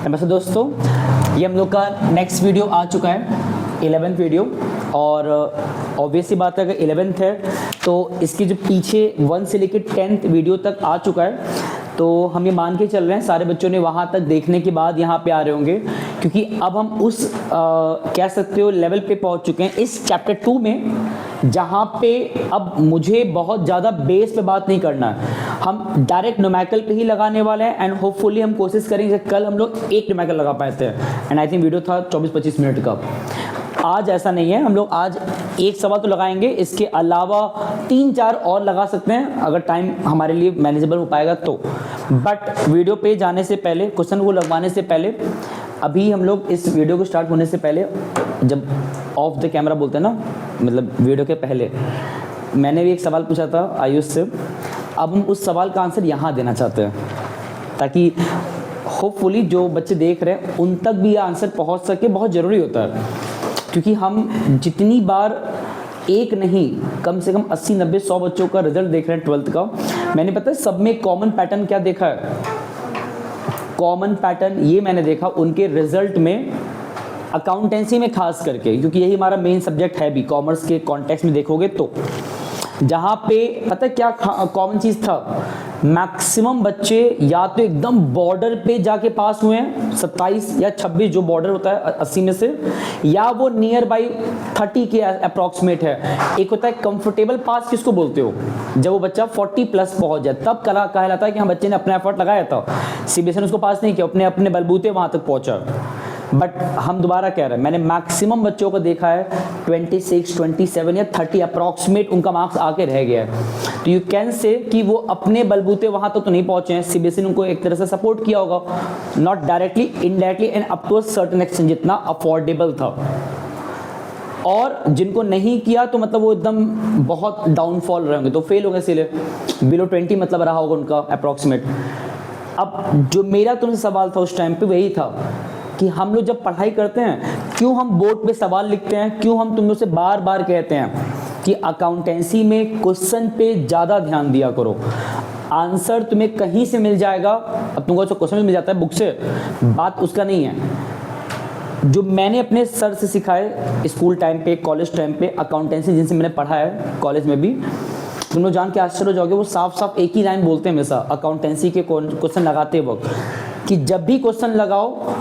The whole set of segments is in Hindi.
नमस्ते दोस्तों, ये हम लोग का नेक्स्ट वीडियो आ चुका है, 11th वीडियो। और ऑब्वियस सी बात है, अगर 11th है तो इसकी जो पीछे 1 से लेकर 10th वीडियो तक आ चुका है। तो हम ये मान के चल रहे हैं सारे बच्चों ने वहाँ तक देखने के बाद यहाँ पे आ रहे होंगे, क्योंकि अब हम उस कह सकते हो लेवल पे पहुँच चुके हैं इस चैप्टर 2 में, जहाँ पे अब मुझे बहुत ज़्यादा बेस पे बात नहीं करना है। हम डायरेक्ट न्यूमेरिकल पे ही लगाने वाले हैं एंड होपफुली हम कोशिश करेंगे। कल हम लोग एक न्यूमेरिकल लगा पाए थे एंड आई थिंक वीडियो था 24-25 मिनट का। आज ऐसा नहीं है, हम लोग आज एक सवाल तो लगाएंगे, इसके अलावा 3-4 और लगा सकते हैं अगर टाइम हमारे लिए मैनेजेबल हो पाएगा तो। बट वीडियो पे जाने से पहले, क्वेश्चन को लगवाने से पहले, अभी हम लोग इस वीडियो को स्टार्ट होने से पहले, जब ऑफ द कैमरा बोलते हैं ना, मतलब वीडियो के पहले, मैंने भी एक सवाल पूछा था आयुष से। अब हम उस सवाल का आंसर यहाँ देना चाहते हैं, ताकि होपफुली जो बच्चे देख रहे हैं उन तक भी ये आंसर पहुँच सके। बहुत ज़रूरी होता है, क्योंकि हम जितनी बार एक नहीं, कम से कम 80-90-100 बच्चों का रिजल्ट देख रहे हैं 12th का। मैंने पता है सब में कॉमन पैटर्न क्या देखा है? कॉमन पैटर्न ये मैंने देखा उनके रिजल्ट में, अकाउंटेंसी में खास करके, क्योंकि यही हमारा मेन सब्जेक्ट है भी। कॉमर्स के कॉन्टेक्स्ट में देखोगे तो जहाँ पे पता क्या कॉमन चीज़ था, मैक्सिमम बच्चे या तो एकदम बॉर्डर पे जाके पास हुए हैं, 27 या 26 जो बॉर्डर होता है 80 में से, या वो नियर बाई 30 के अप्रॉक्सीमेट है। एक होता है कंफर्टेबल पास, किसको बोलते हो? जब वो बच्चा 40 प्लस पहुंच जाए तब कहलाता है कि हाँ बच्चे ने अपना एफर्ट लगाया था। सीबीएसई ने उसको पास नहीं किया, अपने बलबूते वहाँ तक पहुँचा। बट हम दोबारा कह रहे हैं, मैंने मैक्सिमम बच्चों को देखा है 26, 27 या 30 अप्रॉक्सीमेट उनका मार्क्स आके रह गया है। तो यू कैन से कि वो अपने बलबूते वहाँ तक तो नहीं पहुँचे हैं, सीबीएसई ने उनको एक तरह से सपोर्ट किया होगा, not directly, indirectly and up to a certain extent, जितना अफोर्डेबल था। और जिनको नहीं किया तो मतलब वो एकदम बहुत डाउनफॉल रहेंगे, तो फेल हो गए, इसीलिए बिलो 20 मतलब रहा होगा उनका अप्रॉक्सीमेट। अब जो मेरा तुमसे सवाल था उस टाइम पे वही था कि हम लोग जब पढ़ाई करते हैं, क्यों हम बोर्ड पे सवाल लिखते हैं, क्यों हम तुम लोग से बार बार कहते हैं कि अकाउंटेंसी में क्वेश्चन पे ज़्यादा ध्यान दिया करो। आंसर तुम्हें कहीं से मिल जाएगा, अब तुमको जो क्वेश्चन मिल जाता है बुक से, बात उसका नहीं है। जो मैंने अपने सर से सिखाए स्कूल टाइम पे, कॉलेज टाइम पे, अकाउंटेंसी जिनसे मैंने पढ़ा है कॉलेज में भी, तुम लोग जान के आश्चर्य हो जाओगे, वो साफ साफ एक ही लाइन बोलते हैं हमेशा अकाउंटेंसी के क्वेश्चन लगाते वक्त, कि जब भी क्वेश्चन लगाओ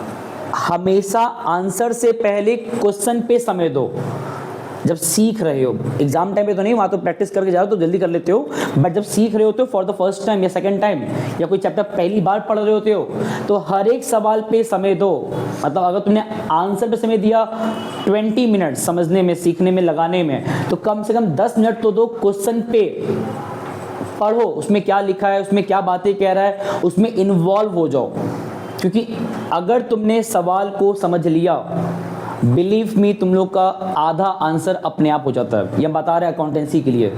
हमेशा आंसर से पहले क्वेश्चन पे समय दो। जब सीख रहे हो, एग्जाम टाइम पे तो नहीं, वहाँ तो प्रैक्टिस करके जाओ तो जल्दी कर लेते हो, बट जब सीख रहे होते हो फॉर द फर्स्ट टाइम या सेकंड टाइम, या कोई चैप्टर पहली बार पढ़ रहे होते हो, तो हर एक सवाल पे समय दो। मतलब अगर तुमने आंसर पे समय दिया 20 मिनट समझने में, सीखने में, लगाने में, तो कम से कम 10 मिनट तो दो क्वेश्चन पे। पढ़ो उसमें क्या लिखा है, उसमें क्या बातें कह रहा है, उसमें इन्वॉल्व हो जाओ। क्योंकि अगर तुमने सवाल को समझ लिया, बिलीव मी, तुम लोग का आधा आंसर अपने आप हो जाता है। ये हम बता रहे हैं अकाउंटेंसी के लिए,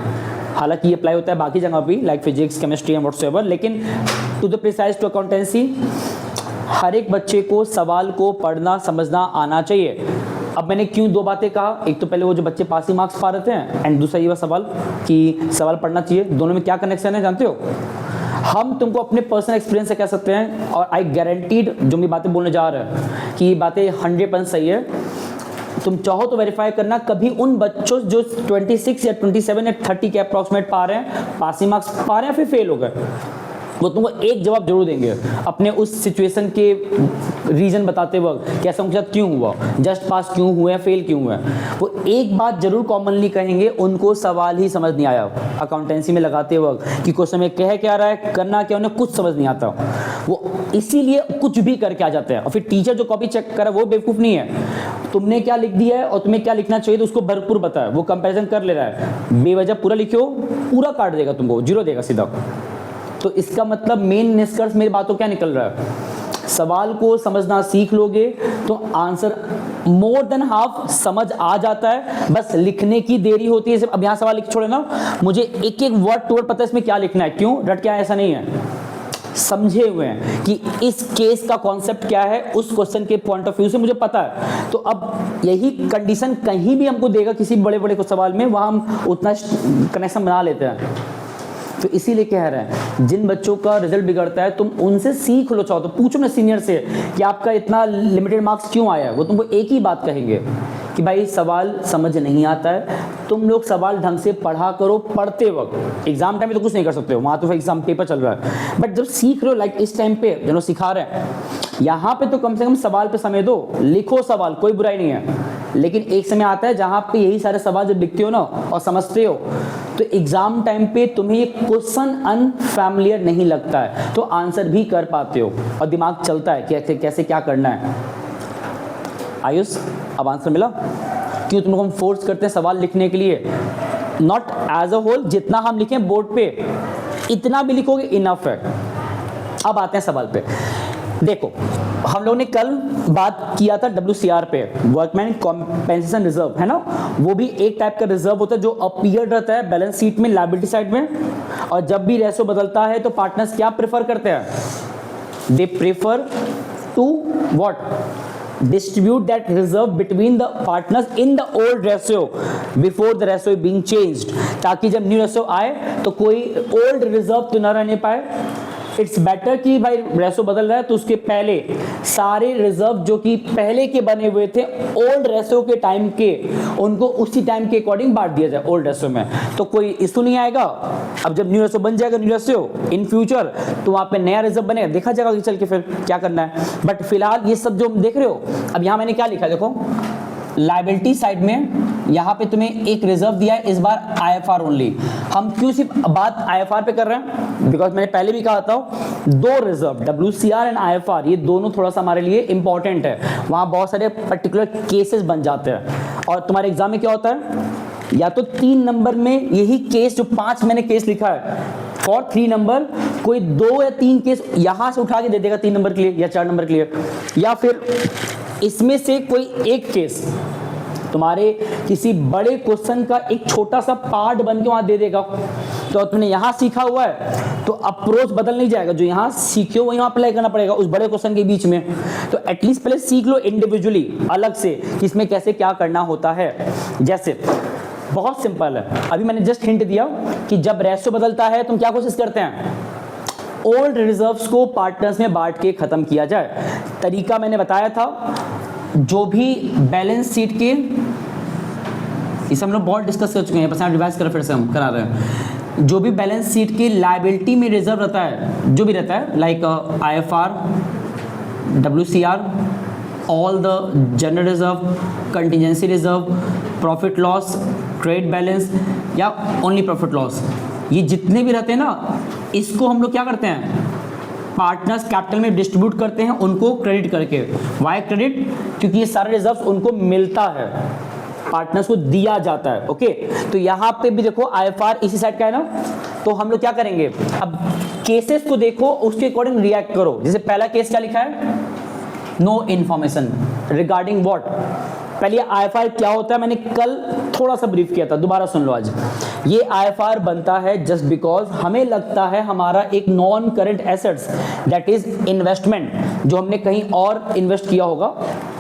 हालांकि ये अप्लाई होता है बाकी जगह भी, like physics, chemistry and whatsoever, लेकिन to the precise to accountancy हर एक बच्चे को सवाल को पढ़ना समझना आना चाहिए। अब मैंने क्यों 2 बातें कहा, एक तो पहले वो जो बच्चे पासिंग मार्क्स पा रहे थे, एंड दूसरा ये सवाल कि सवाल पढ़ना चाहिए। दोनों में क्या कनेक्शन है जानते हो? हम तुमको अपने पर्सनल एक्सपीरियंस से कह सकते हैं, और आई गारंटीड जो मैं बातें बोलने जा रहा है कि ये बातें 100% सही है। तुम चाहो तो वेरीफाई करना, कभी उन बच्चों जो 26 या 27 या 30 के अप्रॉक्सीमेट पा रहे हैं, पासिंग मार्क्स पा रहे हैं, फिर फेल हो गए, वो तुमको एक जवाब जरूर देंगे अपने उस सिचुएशन के रीजन बताते वक्त, कैसा उनके साथ क्यों हुआ, जस्ट पास क्यों हुए, फेल क्यों हुए। वो एक बात जरूर कॉमनली कहेंगे, उनको सवाल ही समझ नहीं आया अकाउंटेंसी में लगाते वक्त, कि क्वेश्चन में कह क्या रहा है, करना क्या, उन्हें कुछ समझ नहीं आता। वो इसीलिए कुछ भी करके आ जाते हैं, और फिर टीचर जो कॉपी चेक करे वो बेवकूफ़ नहीं है। तुमने क्या लिख दिया है और तुम्हें क्या लिखना चाहिए तो उसको भरपूर पता है, वो कंपेरिजन कर ले रहा है, बेवजह पूरा लिखो, पूरा काट देगा तुमको, 0 देगा सीधा। तो इसका मतलब मेन निष्कर्ष मेरी बातों क्या निकल रहा है, सवाल को समझना सीख लोगे तो आंसर मोर देन हाफ समझ आ जाता है, बस लिखने की देरी होती है। अब यहाँ सवाल लिख छोड़े ना, मुझे एक एक वर्ड टू वर्ड पता है इसमें क्या लिखना है, क्यों रट के आया, ऐसा नहीं है, समझे हुए हैं कि इस केस का कॉन्सेप्ट क्या है, उस क्वेश्चन के पॉइंट ऑफ व्यू से मुझे पता है। तो अब यही कंडीशन कहीं भी हमको देगा किसी बड़े बड़े को सवाल में, वहाँ हम उतना कनेक्शन बना लेते हैं। तो इसीलिए कह रहे हैं जिन बच्चों का रिजल्ट बिगड़ता है तुम उनसे सीख लो, चाहो तो पूछो ना सीनियर से कि आपका इतना लिमिटेड मार्क्स क्यों आया है। वो तुमको एक ही बात कहेंगे कि भाई सवाल समझ नहीं आता है, तुम लोग सवाल ढंग से पढ़ा करो। पढ़ते वक्त एग्जाम टाइम में तो कुछ नहीं कर सकते हो, वहाँ तो एग्जाम पेपर चल रहा है, बट जब सीख रहे हो लाइक इस टाइम पे जो सिखा रहे हैं यहाँ पे तो कम से कम सवाल पे समय दो, लिखो सवाल, कोई बुराई नहीं है। लेकिन एक समय आता है जहाँ पे यही सारे सवाल जब लिखते हो ना और समझते हो तो एग्जाम टाइम पे तुम्हें ये क्वेश्चन अनफैमिलियर नहीं लगता है, तो आंसर भी कर पाते हो और दिमाग चलता है कैसे कैसे क्या करना है। आयुष अब आंसर मिला? क्यों तुम लोग हम फोर्स करते हैं सवाल लिखने के लिए? नॉट एज अ होल, जितना हम लिखें बोर्ड पे इतना भी लिखोगे इनफ है। अब आते हैं सवाल पे। देखो हम लोगों ने कल बात किया था WCR पे, वर्कमैन कॉम्पेंसेशन रिजर्व, है ना? वो भी एक टाइप का रिजर्व होता है जो अपीयर रहता है बैलेंस शीट में लायबिलिटी साइड में, और जब भी रेशो बदलता है तो पार्टनर्स क्या प्रेफर करते हैं? They prefer to what? distribute that reserve between the partners in the old ratio before the ratio being changed, ताकि जब न्यू रेशो आए तो कोई ओल्ड रिजर्व तो न रहने पाए। इट्स बेटर कि भाई रेशो बदल रहा है तो उसके पहले सारे रिजर्व जो कि पहले के बने हुए थे ओल्ड रेशो के टाइम के, उनको उसी टाइम के अकॉर्डिंग बांट दिया जाए ओल्ड रेशो में, तो कोई इशू नहीं आएगा। अब जब न्यू रेशो बन जाएगा, न्यू रेशो इन फ्यूचर, तो वहाँ पे नया रिजर्व बनेगा, देखा जाएगा चल के फिर क्या करना है। बट फिलहाल ये सब जो देख रहे हो, अब यहाँ मैंने क्या लिखा है देखो, लायबिलिटी साइड में यहाँ पे तुम्हें एक रिजर्व दिया है, इस बार IFR ओनली। हम क्यों सिर्फ बात IFR पे कर रहे हैं? बिकॉज मैंने पहले भी कहा था दो रिजर्व WCR एंड IFR ये दोनों थोड़ा सा हमारे लिए इंपॉर्टेंट है, वहाँ बहुत सारे पर्टिकुलर केसेस बन जाते हैं। और तुम्हारे एग्जाम में क्या होता है, या तो 3 नंबर में यही केस जो 5 मैंने केस लिखा है फॉर 3 नंबर, कोई 2 या 3 केस यहाँ से उठा के दे देगा 3 नंबर के लिए या 4 नंबर के लिए, या फिर इसमें से कोई एक केस तुम्हारे किसी बड़े क्वेश्चन का एक छोटा सा पार्ट बन के वहां दे देगा। तो तुमने यहां सीखा हुआ है तो अप्रोच बदल नहीं जाएगा, जो यहां सीखे हो वही वहां अप्लाई करना पड़ेगा उस बड़े क्वेश्चन के बीच में। तो एटलीस्ट पहले सीख लो इंडिविजुअली अलग से कि इसमें कैसे क्या करना होता है। जैसे बहुत सिंपल है, अभी मैंने जस्ट हिंट दिया कि जब रेशो बदलता है तुम क्या कोशिश करते हैं, ओल्ड रिजर्व्स को पार्टनर्स में बांट के खत्म किया जाए। तरीका मैंने बताया था, जो भी बैलेंस शीट के, इसे हम लोग बहुत डिस्कस कर चुके हैं, बस रिवाइज कर फिर से हम करा रहे हैं। जो भी बैलेंस शीट के लायबिलिटी में रिजर्व रहता है, जो भी रहता है like IFR, WCR, all the general reserve, contingency reserve, profit loss, trade balance या ओनली प्रॉफिट लॉस, ये जितने भी रहते हैं ना, इसको हम लोग क्या करते हैं, पार्टनर्स कैपिटल में डिस्ट्रीब्यूट करते हैं उनको क्रेडिट करके। Why credit? क्योंकि ये सारे रिजर्व उनको मिलता है, पार्टनर्स को दिया जाता है। ओके, तो यहाँ पे भी देखो IFR इसी साइड का है ना, तो हम लोग क्या करेंगे, अब केसेस को देखो उसके अकॉर्डिंग रिएक्ट करो। जैसे पहला केस क्या लिखा है, नो इन्फॉर्मेशन रिगार्डिंग व्हाट। पहले IFR क्या होता है मैंने कल थोड़ा सा ब्रीफ किया था, दोबारा सुन लो आज। ये IFR बनता है जस्ट बिकॉज हमें लगता है हमारा एक non current assets that is investment, जो हमने कहीं और इन्वेस्ट किया होगा,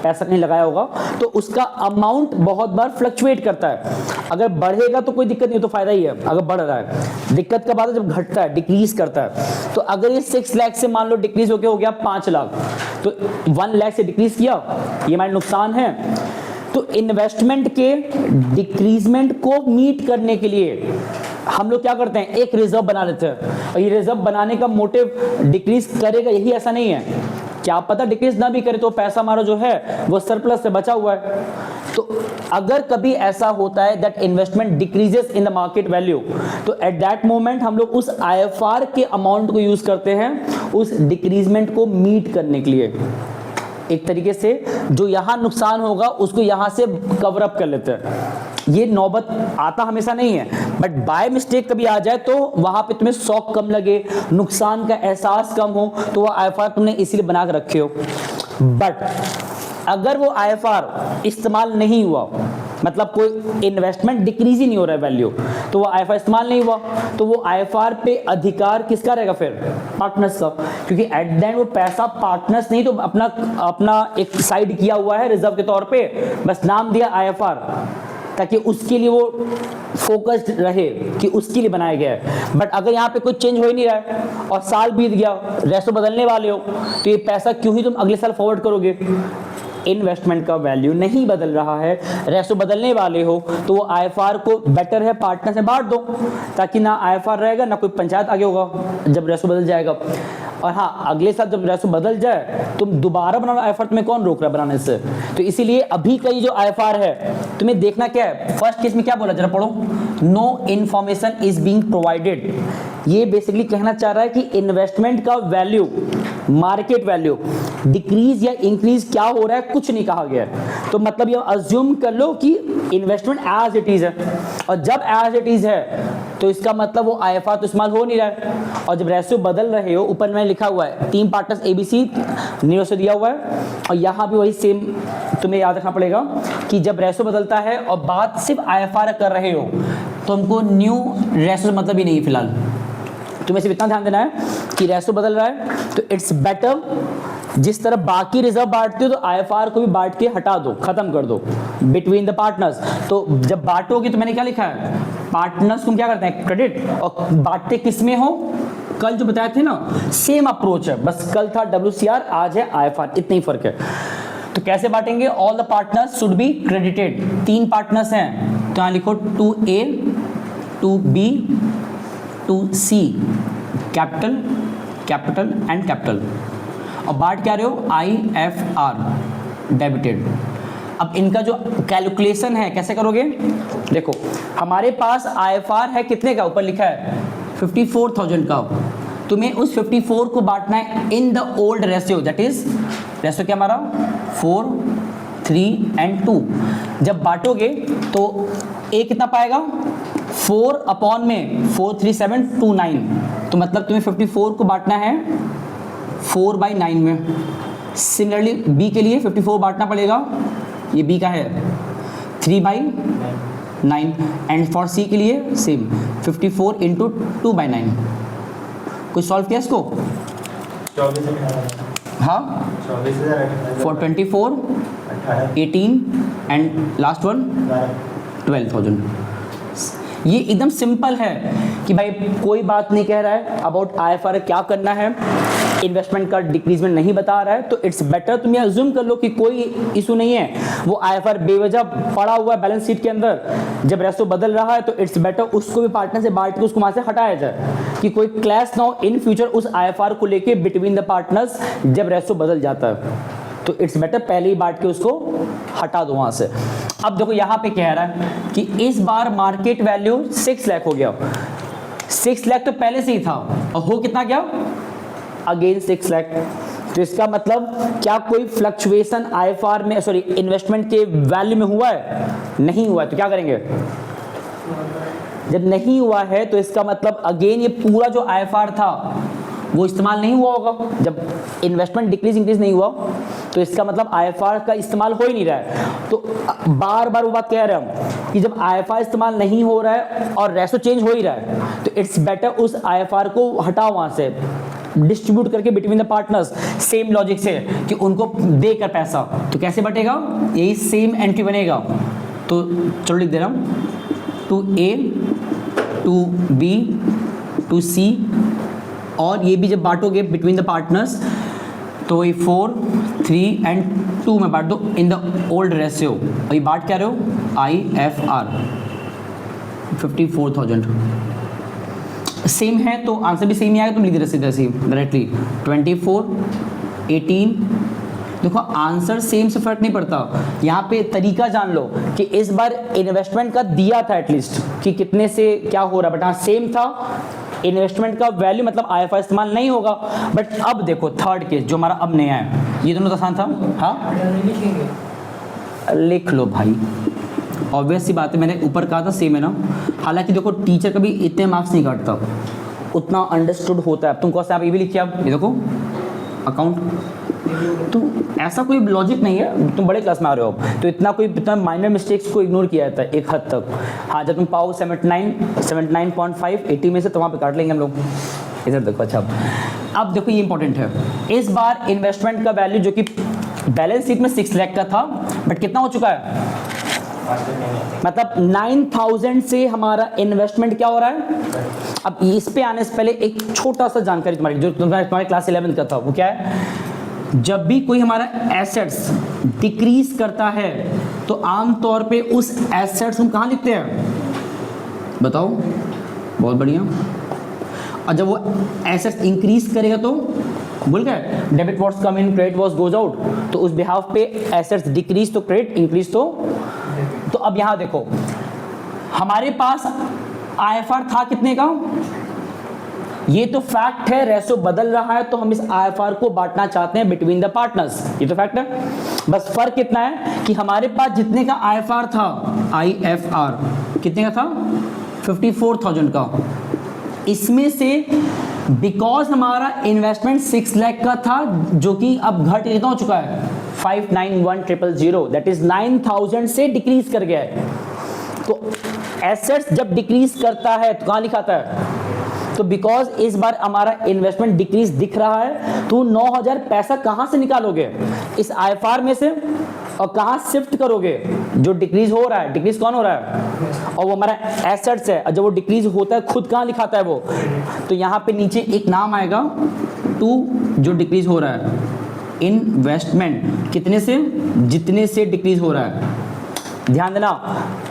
पैसा कहीं लगाया होगा, तो उसका अमाउंट बहुत बार फ्लक्चुएट करता है। अगर बढ़ेगा तो कोई दिक्कत नहीं, तो फायदा ही है। अगर बढ़ रहा है, दिक्कत का बात है जब घटता है, डिक्रीज करता है। तो अगर ये 6 लाख से मान लो डिक्रीज होकर हो गया 5 लाख, तो 1 लाख से डिक्रीज किया, ये हमारा नुकसान है। तो इन्वेस्टमेंट के डिक्रीजमेंट को मीट करने के लिए हम लोग क्या करते हैं, एक रिजर्व बना लेते हैं। और ये रिजर्व बनाने का मोटिव डिक्रीज करेगा यही ऐसा नहीं है, क्या पता डिक्रीज ना भी करे तो पैसा हमारा जो है वो सरप्लस से बचा हुआ है। तो अगर कभी ऐसा होता है that investment decreases in the market value, तो एट दैट मोमेंट हम लोग उस IFR के अमाउंट को यूज करते हैं उस डिक्रीजमेंट को मीट करने के लिए। एक तरीके से जो यहां नुकसान होगा उसको यहां से कवर अप कर लेते हैं। ये नौबत आता हमेशा नहीं है, बट बाय मिस्टेक कभी आ जाए तो वहां पे तुम्हें शॉक कम लगे, नुकसान का एहसास कम हो, तो वो IFR तुमने इसीलिए बना के रखे हो। बट अगर वो IFR इस्तेमाल नहीं हुआ, मतलब कोई इन्वेस्टमेंट डिक्रीज ही नहीं हो रहा है वैल्यू, तो वो IFR इस्तेमाल नहीं हुआ, तो वो IFR पे अधिकार किसका रहेगा फिर, पार्टनर्स का। क्योंकि एट द एंड वो पैसा पार्टनर्स नहीं तो अपना एक साइड किया हुआ है रिजर्व के तौर पे, बस नाम दिया IFR, ताकि उसके लिए वो फोकस्ड रहे कि उसके लिए बनाया गया है। बट अगर यहाँ पे कुछ चेंज हो ही नहीं रहा है और साल बीत गया, रेशो बदलने वाले हो, तो ये पैसा क्यों ही तुम अगले साल फॉरवर्ड करोगे? इन्वेस्टमेंट का वैल्यू नहीं बदल रहा है, रेशो बदलने वाले हो, तो वो आईएफआर को बेटर है पार्टनर से बांट दो, ताकि ना आईएफआर रहेगा ना कोई पंचायत आगे होगा जब रेशो बदल जाएगा। और हाँ, अगले साल जब रेशो बदल जाए तुम दोबारा बनाना आईएफआर, तुम्हें कौन रोक रहा है बनाने से? तो इसीलिए अभी का ये जो आईएफआर है तुम्हें देखना क्या है, फर्स्ट केस में क्या बोला जरा पढ़ो, no information is being provided. ये बेसिकली कहना चाह रहा है कि इन्वेस्टमेंट का वैल्यू, मार्केट वैल्यू डिक्रीज या इंक्रीज क्या हो रहा है कुछ नहीं कहा गया है। तो मतलब ये अज्यूम कर लो कि इन्वेस्टमेंट एज इट इज है, और जब एज इट इज है तो इसका मतलब वो आईएफआर तो इस्तेमाल हो नहीं रहा है। और जब रेशियो बदल रहे हो, ऊपर में लिखा हुआ है 3 पार्टनर्स एबीसी नीरो से दिया हुआ है, और यहाँ भी वही सेम तुम्हें याद रखना पड़ेगा कि जब रेशियो बदलता है और बात सिर्फ आईएफआर कर रहे हो तो हमको न्यू रेशियो से मतलब ही नहीं फिलहाल। तुम्हें सिर्फ इतना ध्यान देना है कि रेशियो बदल रहा है तो इट्स बेटर, जिस तरह बाकी रिजर्व बांटते हो तो आईएफआर को भी बांट के हटा दो, खत्म कर दो बिटवीन द पार्टनर्स। तो जब बांटोगे तो मैंने क्या लिखा है, पार्टनर्स को क्या करते हैं क्रेडिट, और बांटते किस में हो, कल जो बताए थे ना सेम अप्रोच है, बस कल था WCR आज है आईएफआर, इतना ही फर्क है। तो कैसे बांटेंगे, all the partners should be credited. 3 partners हैं तो यहाँ लिखो 2A 2B 2C, capital capital and capital, और बांट क्या रहे हो IFR डेबिटेड। अब इनका जो कैलकुलेशन है कैसे करोगे, देखो हमारे पास IFR है कितने का, ऊपर लिखा है 54,000 का, तुम्हें उस 54 को बांटना है in the old ratio, that is ratio क्या हमारा 4 3 एंड 2। जब बांटोगे तो A कितना पाएगा 4 अपॉन में 43729, तो मतलब तुम्हें 54 को बांटना है 4/9 में। सिमिलरली B के लिए 54 बांटना पड़ेगा, ये B का है 3/9, एंड फॉर C के लिए सेम 54 इंटू 2/9। कोई सॉल्व किया इसको? 24 हाँ 424 18 एंड लास्ट वन 12,000। ये एकदम सिंपल है कि भाई कोई बात नहीं कह रहा है अबाउट आईएफआर क्या करना है, इन्वेस्टमेंट का डिक्रीजमेंट नहीं बता रहा है, तो इट्स बेटर तुम ये अज्यूम कर लो कि कोई इशू नहीं है, वो आईएफआर बेवजह पड़ा हुआ है बैलेंस शीट के अंदर, जब रेशो बदल रहा है तो इट्स बेटर उसको भी पार्टनर से बांट के उसको वहां से हटाया जाए, कि कोई क्लैश ना हो इन फ्यूचर उस आईएफआर को लेके बिटवीन द पार्टनर्स जब रेशो बदल जाता है। तो इट्स बेटर पहले ही बांट के उसको हटा दो वहां से। अब देखो यहाँ पे कह रहा है कि इस बार मार्केट वैल्यू 6 लाख हो गया, 6 लाख तो पहले से ही था, और हो कितना गया अगेन 6 लाख। तो इसका मतलब क्या कोई फ्लक्चुएशन आईएफआर में, सॉरी इन्वेस्टमेंट के वैल्यू में हुआ है? नहीं हुआ है। तो क्या करेंगे, जब नहीं हुआ है तो इसका मतलब अगेन ये पूरा जो आईएफआर था वो इस्तेमाल नहीं हुआ होगा। जब इन्वेस्टमेंट डिक्रीज इंक्रीज नहीं हुआ तो इसका मतलब आईएफआर का इस्तेमाल हो ही नहीं रहा है। तो बार बार वो बात कह रहे हैं हम कि जब आईएफआर इस्तेमाल नहीं हो रहा है और रेशो चेंज हो ही रहा है तो इट्स बेटर उस आईएफआर को हटाओ वहां से, डिस्ट्रीब्यूट करके between the partners, same logic से कि उनको देकर पैसा। तो कैसे बटेगा, यही सेम एंट्री बनेगा। तो चलो लिख दे रहा हूँ 2A 2B 2C, और ये भी जब बांटोगे बिटवीन द पार्टनर्स तो ये 4 3 एंड 2 में बांट दो इन द ओल्ड रेशियो, और ये बांट क्या रहे हो IFR 54,000 सेम है, तो आंसर भी सेम ही आएगा। तुम लिख दे रहे डायरेक्टली 24 18। देखो आंसर सेम से फर्क नहीं पड़ता, यहाँ पे तरीका जान लो कि इस बार इन्वेस्टमेंट का दिया था एटलीस्ट कि कितने से क्या हो रहा है, बट हाँ सेम था इन्वेस्टमेंट का वैल्यू, मतलब आईएफआर इस्तेमाल नहीं होगा। बट अब देखो थर्ड केस जो हमारा अब नया है, ये दोनों तो आसान था। हाँ लिख लो भाई, ऑब्वियस सी बात है, मैंने ऊपर कहा था सेम है ना। हालांकि देखो टीचर कभी इतने मार्क्स नहीं काटता, उतना अंडरस्टूड होता है। तुम कौन सा आप ये भी लिखिए, आप ये देखो अकाउंट, तो ऐसा कोई लॉजिक नहीं है, तुम बड़े क्लास में आ रहे हो तो इतना माइनर मिस्टेक्स को इग्नोर किया जाता है एक हद तक। हाँ जब तुम पाओ 79.5 80 में से तो वहाँ पे काट लेंगे हम लोग। इधर देखो। अच्छा अब देखो ये इंपॉर्टेंट है, इस बार इन्वेस्टमेंट का वैल्यू जो कि बैलेंस शीट में 6 लाख का था, बट कितना हो चुका है मतलब 9000 से हमारा इन्वेस्टमेंट क्या हो रहा है। अब इस पे आने से पहले एक छोटा सा जानकारी तुम्हारी जो तुम्हारे क्लास 11 का था, वो क्या है, जब भी कोई हमारा एसेट्स डिक्रीज करता है तो आमतौर पे उस एसेट्स हम कहाँ लिखते हैं, बताओ, बहुत बढ़िया। और जब वो एसेट्स इंक्रीज करेगा तो भूल गए, debit was come in, credit was goes out, तो उस बिहाफ पे एसेट्स डिक्रीज तो क्रेडिट इंक्रीज तो अब यहां देखो हमारे पास आईएफआर था कितने का, ये तो फैक्ट है, रेशो बदल रहा है तो हम इस आईएफआर को बांटना चाहते हैं बिटवीन द पार्टनर्स, ये तो फैक्ट है। बस फर्क कितना है कि हमारे पास जितने का आईएफआर था, आईएफआर कितने का था, 54,000 का, इसमें से बिकॉज हमारा इन्वेस्टमेंट 6 लाख का था जो कि अब घट कितना हो चुका है, 591,000, दैट इज 9,000 से डिक्रीज कर गया है। तो एसेट्स जब डिक्रीज करता है तो कहां लिखाता है, तो बिकॉज इस बार हमारा इन्वेस्टमेंट डिक्रीज दिख रहा है तो 9,000 पैसा कहां से निकालोगे, इस आईएफआर में से, और कहां शिफ्ट करोगे, जो डिक्रीज हो रहा है, डिक्रीज कौन हो रहा है, और वो हमारा एसेट्स है, और जब वो डिक्रीज होता है खुद कहां लिखाता है वो, तो यहां पे नीचे एक नाम आएगा टू, जो डिक्रीज हो रहा है, इन्वेस्टमेंट कितने से, जितने से डिक्रीज हो रहा है, ध्यान देना,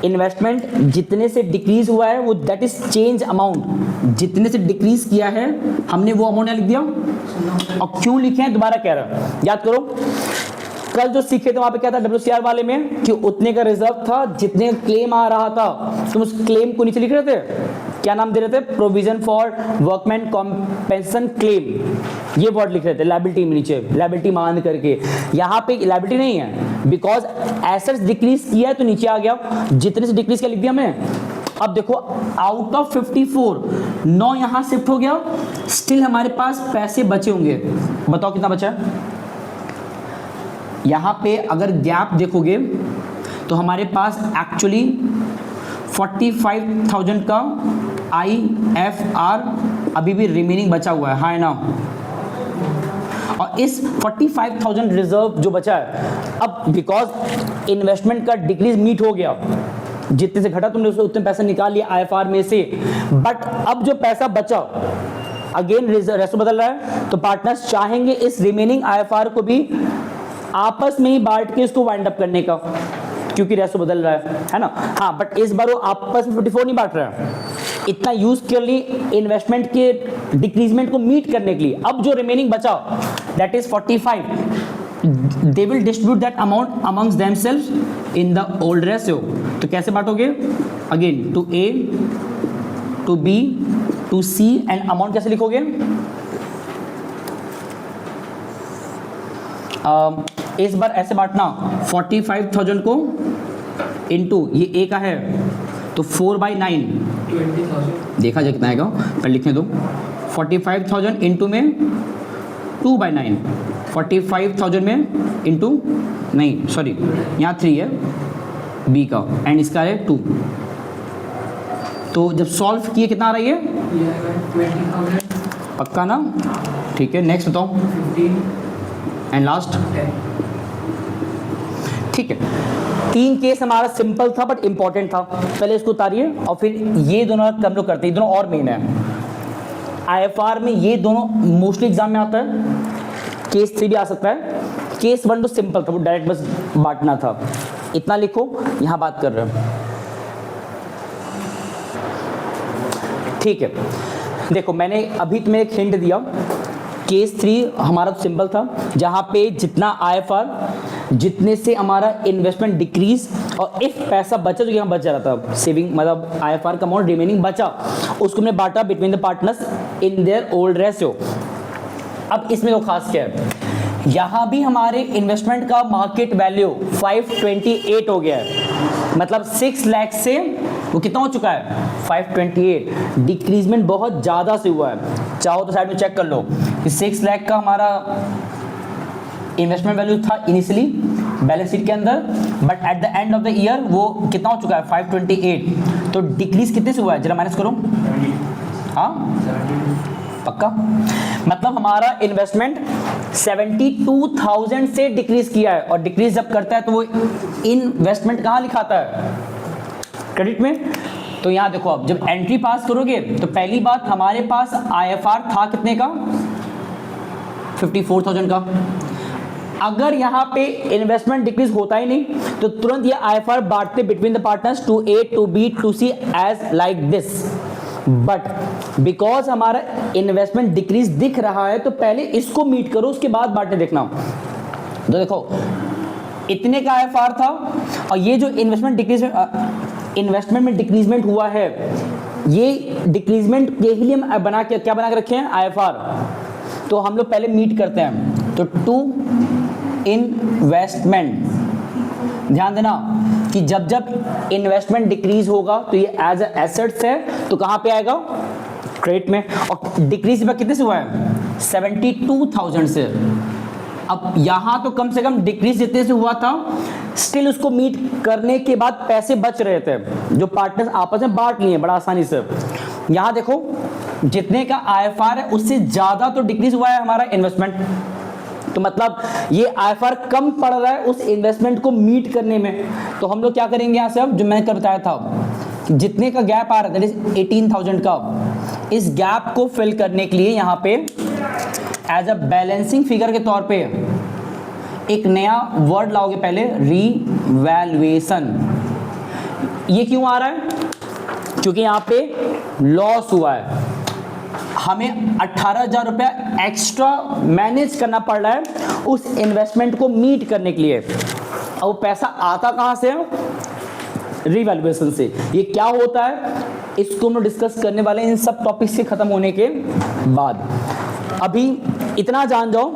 इन्वेस्टमेंट जितने से डिक्रीज हुआ है वो दैट इज चेंज अमाउंट, जितने से डिक्रीज किया है हमने वो अमाउंट लिख दिया, और क्यों लिखे हैं दोबारा कह रहा हूं, याद करो कल जो सीखे थे वहां पे क्या था WCR वाले में कि उतने का रिजर्व था जितने क्लेम आ रहा था, तुम उस क्लेम को नीचे लिख रहे थे, क्या नाम दे रहे थे, provision for workman compensation claim, ये वर्ड लिख रहे थे लायबिलिटी में नीचे, लायबिलिटी मान करके, यहाँ पे लायबिलिटी नहीं है, बिकॉज एसेट्स डिक्रीज किया है तो नीचे आ गया, जितने से डिक्रीज क्या लिख दिया हमने। अब देखो आउट ऑफ 54 9 यहां शिफ्ट हो गया, स्टिल हमारे पास पैसे बचे होंगे, बताओ कितना बचा है। यहां पे अगर गैप देखोगे तो हमारे पास एक्चुअली 45,000 का आईएफआर अभी भी रिमेनिंग बचा हुआ है ना, और इस 45,000 रिजर्व जो बचा है, अब बिकॉज इन्वेस्टमेंट का डिक्रीज मीट हो गया, जितने से घटा तुमने उतने पैसा निकाल लिया आईएफआर में से, बट अब जो पैसा बचा अगेन रेशो बदल रहा है, तो पार्टनर्स चाहेंगे इस रिमेनिंग आईएफआर को भी आपस में ही बांट के इसको वाइंड अप करने का, क्योंकि रेशो बदल रहा है ना। हाँ, बट इस बार वो आपस में 54 नहीं बांट रहा है, इतना यूज कर ली इन्वेस्टमेंट के डिक्रीजमेंट को मीट करने के लिए। अब जो रिमेनिंग बचा that is 45, they will distribute that amount amongst themselves in the old ratio. तो कैसे बांटोगे, again to A, to B, to C, and amount कैसे लिखोगे, इस बार ऐसे बांटना 45,000 को इनटू ये ए का है तो 4/9, 20,000 देखा जाए कितना आएगा, पर लिखने दो, 45,000 इंटू में 2/9, 45,000 में इंटू नहीं सॉरी यहाँ 3 है बी का, एंड इसका है 2, तो जब सॉल्व किए कितना आ रही है 20,000, पक्का ना, ठीक है। नेक्स्ट बताओ 15 एंड लास्ट, ठीक है। 3 केस हमारा सिंपल था बट इंपॉर्टेंट था, पहले इसको उतारिए और फिर ये दोनों हम लोग करते हैं, दोनों और मेन है आईएफआर में, ये दोनों मोस्टली एग्जाम में आता है, केस 3 भी आ सकता है। केस 1 तो सिंपल था, वो डायरेक्ट बस बांटना था, इतना लिखो, यहां बात कर रहे हैं, ठीक है। देखो मैंने अभी तुम्हें एक हिंट दिया, केस 3 हमारा तो सिंपल था, जहां पे जितना आईएफआर, जितने से हमारा इन्वेस्टमेंट डिक्रीज, और इफ पैसा बचा जो यहाँ बच जा रहा था, सेविंग मतलब आईएफआर का अमाउंट रिमेनिंग बचा, उसको हमने बांटा between the partners in their old ratio. अब इसमें तो खास क्या है, यहाँ भी हमारे इन्वेस्टमेंट का मार्केट वैल्यू 528 हो गया है, मतलब 6 लाख से वो कितना हो चुका है 528, डिक्रीजमेंट बहुत ज़्यादा से हुआ है। चाहो तो साइड में चेक कर लो कि 6 लाख का हमारा इन्वेस्टमेंट वैल्यू था इनिशियली बैलेंस शीट के अंदर, but at the end of the year वो कितना हो चुका है 528, तो डिक्रीज कितने से हुआ है, जरा माइनस करो, हाँ पक्का? मतलब हमारा इन्वेस्टमेंट 72,000 से डिक्रीज किया है, और डिक्रीज जब करता है तो वो इन्वेस्टमेंट कहाँ लिखाता है? क्रेडिट में। तो यहां देखो, अब जब एंट्री पास करोगे तो पहली बात हमारे पास IFR था कितने का? 54,000 का। अगर यहाँ पे इन्वेस्टमेंट डिक्रीज होता ही नहीं तो तुरंत ये IFR बांटते between the partners to A to B to C as like this. But because हमारा इन्वेस्टमेंट डिक्रीज दिख रहा है तो पहले इसको मीट करो, उसके बाद बांटने देखना। तो देखो इतने का IFR था, और ये जो इन्वेस्टमेंट में डिक्रीजमेंट हुआ है, ये डिक्रीजमेंट के लिए हम बना के क्या बना के रखे हैं? IFR। तो हम लोग पहले मीट करते हैं। तो टू इन्वेस्टमेंट, ध्यान देना कि जब जब इन्वेस्टमेंट डिक्रीज होगा तो ये एज एसेट्स है, तो कहां पे आएगा? क्रेडिट में। और डिक्रीज कितने से हुआ है? 72,000 से। अब यहां तो कम से कम डिक्रीज जितने से हुआ था, स्टिल उसको मीट करने के बाद पैसे बच रहे थे जो पार्टनर्स आपस में बांट लिए बड़ा आसानी से। यहां देखो जितने का IFR है उससे ज्यादा तो डिक्रीज हुआ है हमारा इन्वेस्टमेंट, तो मतलब ये IFR कम पड़ रहा है उस इन्वेस्टमेंट को मीट करने में। तो हम लोग क्या करेंगे यहां से, अब जो मैंने बताया था जितने का गैप आ रहा था 18,000 का, इस गैप को फिल करने के लिए यहां पे एज अ बैलेंसिंग फिगर के तौर पे एक नया वर्ड लाओगे पहले, रीवैल्यूएशन। ये क्यों आ रहा है? क्योंकि यहाँ पे लॉस हुआ है, हमें 18,000 रुपया एक्स्ट्रा मैनेज करना पड़ रहा है उस इन्वेस्टमेंट को मीट करने के लिए। और वो पैसा आता कहाँ से? रीवैल्यूएशन से। ये क्या होता है इसको हम डिस्कस करने वाले हैं इन सब टॉपिक्स के खत्म होने के बाद। अभी इतना जान जाओ,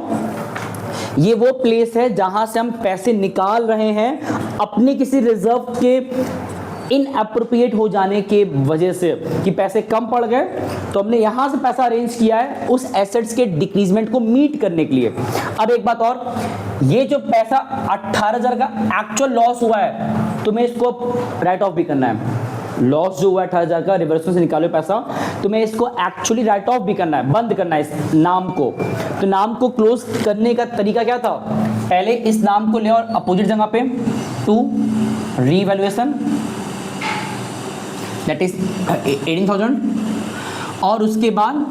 ये वो प्लेस है जहां से हम पैसे निकाल रहे हैं अपने किसी रिजर्व के इनअप्रोप्रिएट हो जाने के वजह से, कि पैसे कम पड़ गए तो हमने यहां से पैसा अरेंज किया है उस एसेट्स के डिक्रीजमेंट को मीट करने के लिए। अब एक बात और, ये जो पैसा 18,000 का एक्चुअल लॉस हुआ है तुम्हें इसको राइट ऑफ भी करना है। लॉस जो हुआ 18,000 का, रिवर्सल से निकालो पैसा, तुम्हें इसको एक्चुअली राइट ऑफ भी करना है, बंद करना है इस नाम को। तो नाम को क्लोज करने का तरीका क्या था? पहले इस नाम को ले और अपोजिट जगह पे टू रीवैल्यूएशन दैट इज 18,000, और उसके बाद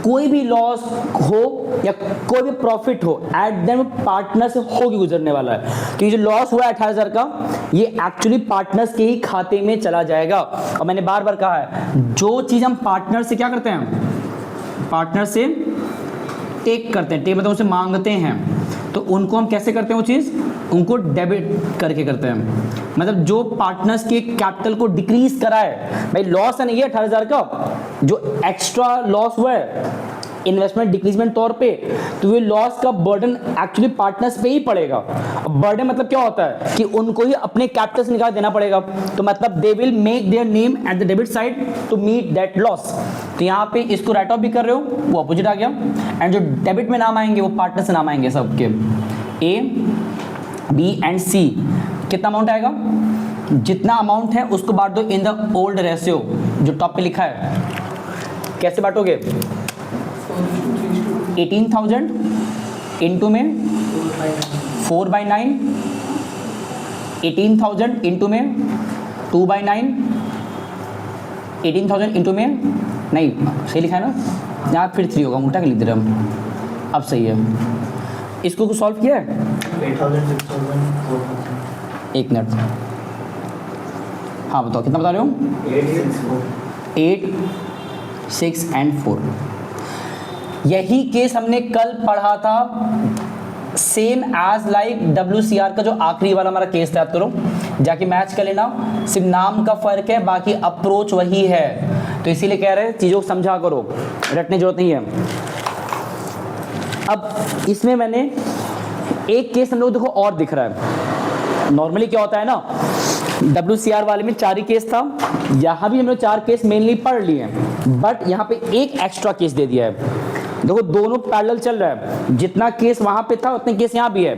कोई भी लॉस हो या कोई भी प्रॉफिट हो एट देन पार्टनर से होगी गुजरने वाला है। तो ये जो लॉस हुआ है 18,000 का, ये एक्चुअली पार्टनर्स के ही खाते में चला जाएगा। और मैंने बार बार कहा है जो चीज हम पार्टनर से क्या करते हैं, पार्टनर से टेक करते हैं, टेक मतलब उनसे मांगते हैं, तो उनको हम कैसे करते हैं? वो चीज उनको डेबिट करके करते हैं। मतलब जो पार्टनर्स के कैपिटल को डिक्रीज करा है, भाई लॉस है नहीं है 18,000 का, जो एक्स्ट्रा लॉस हुआ है इन्वेस्टमेंट डिक्रीजमेंट तौर पे, तो ये लॉस का बर्डन एक्चुअली पार्टनर्स पे ही पड़ेगा। बर्डन मतलब क्या होता है कि उनको ही अपने कैपिटल से निकाल देना पड़ेगा। तो मतलब they will make their name at the debit side to meet that loss. तो यहाँ पे इसको राइट ऑफ भी कर रहे हो, वो अपोजिट आ गया, एंड जो डेबिट में नाम आएंगे वो पार्टनर से नाम आएंगे सबके, A, B एंड C। कितना अमाउंट आएगा? जितना अमाउंट है उसको बांट दो इन द ओल्ड रेशियो जो टॉप पे लिखा है। कैसे बांटोगे? 18,000 इंटू में 4/9, 18,000 इंटू में 2/9, 18,000 इंटू में, नहीं सही लिखा है ना, यहाँ फिर 3 होगा, उल्टा के लिख दे रहे हम। अब सही है, इसको सॉल्व किया है? 8,000, एक मिनट, हाँ बताओ कितना बता रहे हो? 8, 6 एंड 4। यही केस हमने कल पढ़ा था, सेम एज लाइक WCR का जो आखिरी वाला हमारा केस था, याद करो, जाके मैच कर लेना, सिर्फ नाम का फर्क है, बाकी अप्रोच वही है। तो इसीलिए कह रहे हैं चीज़ों को समझा करो, रटने जरूरत नहीं है। अब इसमें मैंने एक केस हम लोग देखो और दिख रहा है। नॉर्मली क्या होता है ना, WCR वाले में 4 ही केस था, यहाँ भी हम लोग 4 केस मेनली पढ़ लिए हैं, बट यहाँ पे एक एक्स्ट्रा केस दे दिया है। देखो दोनों पैरेलल चल रहा है, जितना केस वहां पे था उतने केस यहाँ भी है,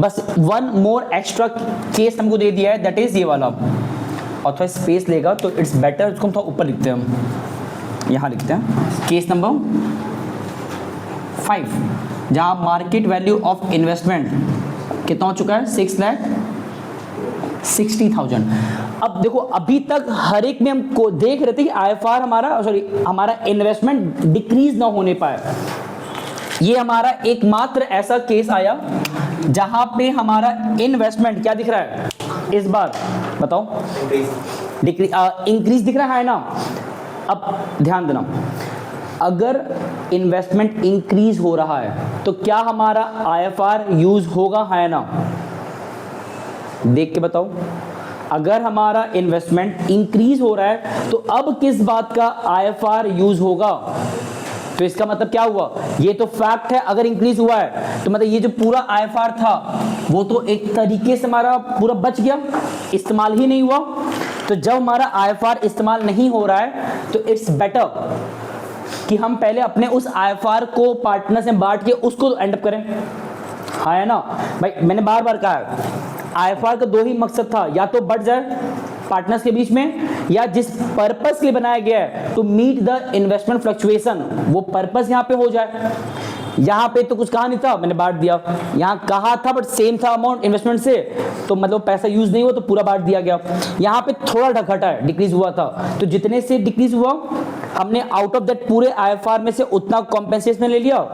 बस 1 मोर एक्स्ट्रा केस हमको दे दिया है, दैट इज ये वाला। और थोड़ा स्पेस लेगा तो इट्स बेटर, उसको हम थोड़ा ऊपर लिखते हैं हम, यहाँ लिखते हैं केस नंबर 5, जहाँ मार्केट वैल्यू ऑफ इन्वेस्टमेंट कितना हो चुका है, 6,60,000। अब देखो अभी तक हर एक में हम को देख रहे थे कि आईएफआर हमारा इन्वेस्टमेंट डिक्रीज ना होने पाए। ये हमारा एकमात्र ऐसा केस आया जहां पे हमारा इन्वेस्टमेंट क्या दिख रहा है इस बार, बताओ, इंक्रीज दिख रहा है ना। अब ध्यान देना, अगर इन्वेस्टमेंट इंक्रीज हो रहा है तो क्या हमारा आईएफआर यूज होगा, है ना? देख के बताओ, अगर हमारा इन्वेस्टमेंट इंक्रीज हो रहा है तो अब किस बात का आईएफआर यूज होगा? तो इसका मतलब क्या हुआ, ये तो फैक्ट है, अगर इंक्रीज हुआ है तो मतलब ये जो पूरा आईएफआर था वो तो एक तरीके से हमारा पूरा बच गया, इस्तेमाल ही नहीं हुआ। तो जब हमारा आईएफआर इस्तेमाल नहीं हो रहा है तो इट्स बेटर कि हम पहले अपने उस आईएफआर को पार्टनर से बांट के उसको एंड अप करें, हाँ है ना भाई। मैंने बार बार कहा है आईएफआर का दो ही मकसद था, या तो बढ़ जाए पार्टनर्स के बीच में, या जिस पर्पस के लिए बनाया गया है to meet the investment fluctuation, वो पर्पस यहाँ पे हो जाए। यहाँ पे तो कुछ कहा नहीं था, मैंने बांट दिया, यहाँ कहा था बट सेम था अमाउंट इन्वेस्टमेंट से, तो मतलब पैसा यूज नहीं हुआ तो पूरा बांट दिया गया। यहाँ पे थोड़ा घटा है, डिक्रीज हुआ था, तो जितने से डिक्रीज हुआ हमने आउट ऑफ दैट पूरे आईएफआर में से उतना कॉम्पेंसेशन ले लिया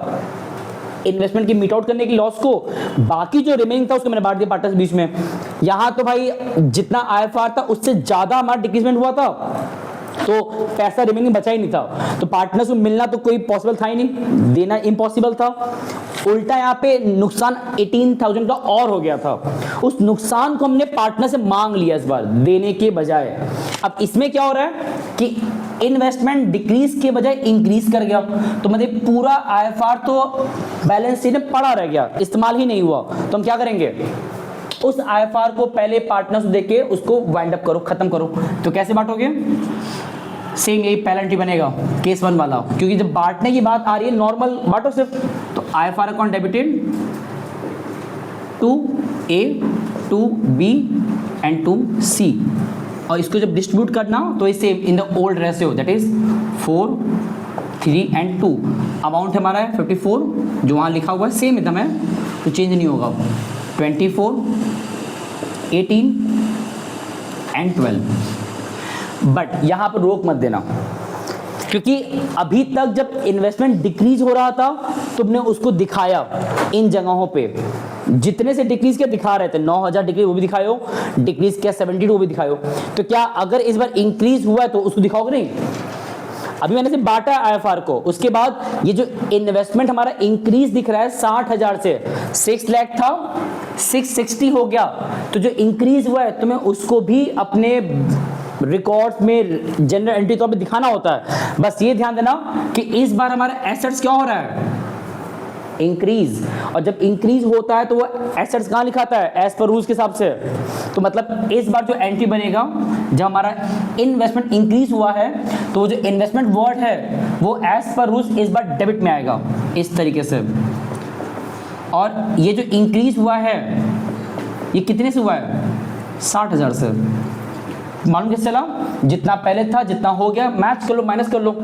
इन्वेस्टमेंट की मीट आउट करने की लॉस को, बाकी जो रिमेनिंग था उसको मैंने बांट दिया पार्टनर्स के बीच में। यहाँ तो भाई जितना आईएफआर था उससे ज्यादा हमारा डिक्रीजमेंट हुआ था, तो पैसा रिमेनिंग बचा ही नहीं था, तो पार्टनर्स को मिलना तो कोई पॉसिबल था ही नहीं, देना इम्पॉसिबल था। उल्टा यहाँ पे नुकसान 18,000 का और हो गया था, उस नुकसान को हमने पार्टनर से मांग लिया इस बार देने के बजाय। अब इसमें क्या हो रहा है कि इन्वेस्टमेंट डिक्रीज के बजाय इंक्रीज कर गया, तो मतलब पूरा आईएफआर तो बैलेंस शीट में पड़ा रह गया, इस्तेमाल ही नहीं हुआ। तो हम क्या करेंगे, उस आईएफआर को पहले पार्टनर्स को देके उसको वाइंड अप करो, खत्म करो। तो कैसे बांटोगे, सेम यही पहला एंट्री बनेगा केस 1 वाला, क्योंकि जब बांटने की बात आ रही है नॉर्मल बांटो सिर्फ। तो IFR account debited to A, to B and to C, और इसको जब डिस्ट्रीब्यूट करना तो ये same in the old ratio, that is 4, 3 and 2। Amount हमारा है 54, जो वहाँ लिखा हुआ है सेम एकदम है, तो चेंज नहीं होगा। 24, 18 एंड 12। बट यहाँ पर रोक मत देना, क्योंकि अभी तक जब इन्वेस्टमेंट डिक्रीज हो रहा था तुमने उसको दिखाया इन जगहों पे, जितने से डिक्रीज क्या दिखा रहे थे, 9,000 डिक्रीज वो भी दिखायो, डिक्रीज क्या 72 वो भी दिखायो। तो क्या अगर इस बार इंक्रीज हुआ है तो उसको दिखाओगे नहीं? अभी मैंने सिर्फ बांटा है आईएफआर को, उसके बाद ये जो इन्वेस्टमेंट हमारा इंक्रीज दिख रहा है 60,000 से 6 लाख था 660 हो गया, तो जो इंक्रीज हुआ है तुम्हें उसको भी अपने रिकॉर्ड्स में जनरल एंट्री तौर पे दिखाना होता है। बस ये ध्यान देना कि इस बार हमारा एसेट्स क्या हो रहा है, इंक्रीज, और जब इंक्रीज होता है तो वो एसेट्स कहाँ लिखाता है, एज पर रूल्स के हिसाब से। तो मतलब इस बार जो एंट्री बनेगा जब हमारा इन्वेस्टमेंट इंक्रीज हुआ है तो जो इन्वेस्टमेंट वर्ड है वो एज पर रूल्स इस बार डेबिट में आएगा इस तरीके से। और ये जो इंक्रीज हुआ है ये कितने से हुआ है, 60,000 से। मालूम कैसे चला, जितना पहले था जितना हो गया मैच कर लो, माइनस कर लो।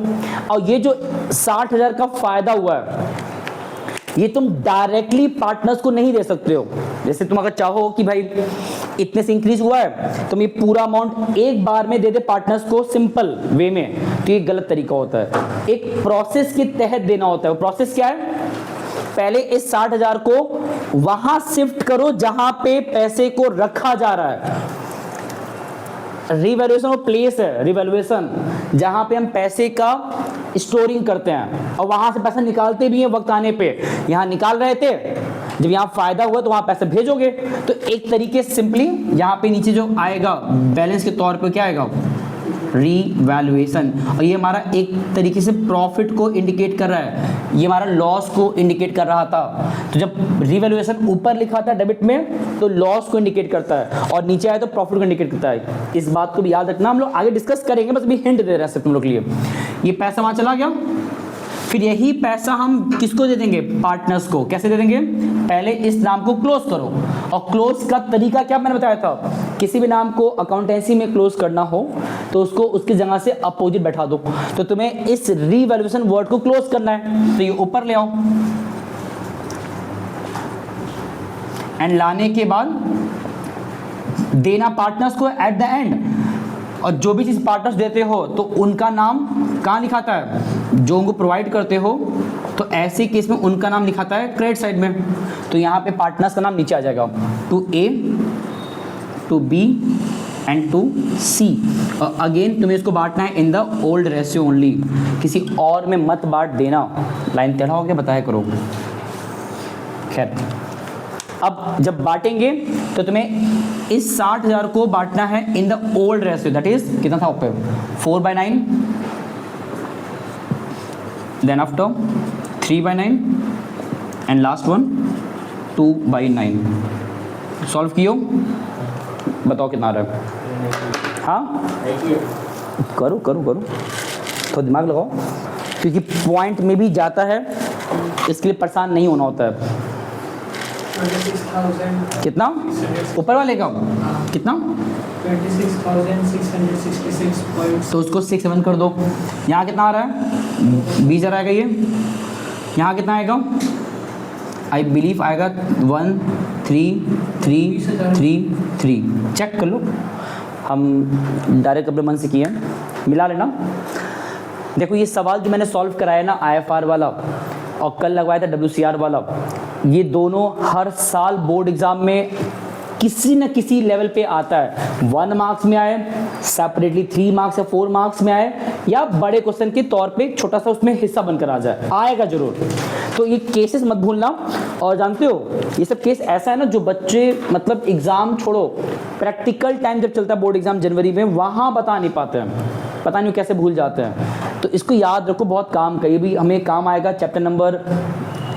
और ये जो 60,000 का फायदा हुआ है ये तुम डायरेक्टली पार्टनर्स को नहीं दे सकते हो। जैसे तुम अगर चाहो कि भाई इतने से इंक्रीज हुआ है तुम ये पूरा अमाउंट एक बार में दे दे पार्टनर्स को सिंपल वे में, तो ये गलत तरीका होता है। एक प्रोसेस के तहत देना होता है। वो प्रोसेस क्या है, पहले इस 60,000 को वहां शिफ्ट करो जहां पे पैसे को रखा जा रहा है। रिवैल्यूएशन ऑफ प्लेस है, रिवैल्यूएशन जहां पे हम पैसे का स्टोरिंग करते हैं और वहां से पैसा निकालते भी हैं वक्त आने पे। यहाँ निकाल रहे थे, जब यहाँ फायदा हुआ तो वहां पैसे भेजोगे। तो एक तरीके से सिंपली यहाँ पे नीचे जो आएगा बैलेंस के तौर पे क्या आएगा, रीवैल्यूएशन। और ये हमारा एक तरीके से प्रॉफिट को इंडिकेट कर रहा है, ये हमारा लॉस को इंडिकेट कर रहा था। तो जब रीवैल्यूएशन ऊपर लिखा था डेबिट में तो लॉस को इंडिकेट करता है, और नीचे आए तो प्रॉफिट को इंडिकेट करता है। इस बात को भी याद रखना, हम लोग आगे डिस्कस करेंगे, बस अभी हिंट दे रहे हैं सिर्फ तुम लोग के लिए। ये पैसा वहां चला गया, फिर यही पैसा हम किसको दे देंगे, पार्टनर्स को। कैसे दे देंगे, पहले इस नाम को क्लोज करो। और क्लोज का तरीका क्या मैंने बताया था किसी भी नाम को अकाउंटेंसी में क्लोज करना हो तो उसको उसकी जगह से अपोजिट बैठा दो। तो तुम्हें इस रीवैल्यूएशन वर्ड को क्लोज करना है तो ये ऊपर ले आओ, एंड लाने के बाद देना पार्टनर्स को एट द एंड। और जो भी चीज पार्टनर्स देते हो तो उनका नाम कहाँ लिखाता है, जो उनको प्रोवाइड करते हो तो ऐसे केस में उनका नाम लिखाता है क्रेडिट साइड में। तो यहाँ पे पार्टनर्स का नाम नीचे आ जाएगा, to A, to B and to C. और अगेन तुम्हें इसको बांटना है in the old ratio only, किसी और में मत बांट देना। लाइन टेढ़ा हो गया बताया करो। खैर अब जब बांटेंगे तो तुम्हें इस 60,000 को बांटना है in the old ratio, that is कितना था ऊपर 4/9, then after 3/9 and last one 2/9। Solve कियो, बताओ कितना आ रहा है। हाँ करो करो करो, तो दिमाग लगाओ, क्योंकि पॉइंट में भी जाता है, इसके लिए परेशान नहीं होना होता है। 26,000 कितना ऊपर वाले का कितना 26,666 तो उसको 6 7 कर दो। यहाँ कितना आ रहा है 20 आएगा, ये यहाँ कितना आएगा आई बिलीव आएगा 1 3 3 3 3। चेक कर लो, हम डायरेक्ट अपने मन से किए, मिला लेना। देखो ये सवाल जो मैंने सॉल्व कराया ना IFR वाला और कल लगवाया था WCR वाला, ये दोनों हर साल बोर्ड एग्जाम में किसी न किसी लेवल पे आता है। 1 मार्क्स में आए, सेपरेटली 3 मार्क्स या 4 मार्क्स में आए, या बड़े क्वेश्चन के तौर पे छोटा सा उसमें हिस्सा बनकर आ जाए, आएगा जरूर। तो ये केसेस मत भूलना। और जानते हो ये सब केस ऐसा है ना जो बच्चे मतलब एग्जाम छोड़ो, प्रैक्टिकल टाइम जब चलता है बोर्ड एग्जाम जनवरी में, वहाँ बता नहीं पाते हैं, पता नहीं कैसे भूल जाते हैं। तो इसको याद रखो, बहुत काम का, ये भी हमें काम आएगा। चैप्टर नंबर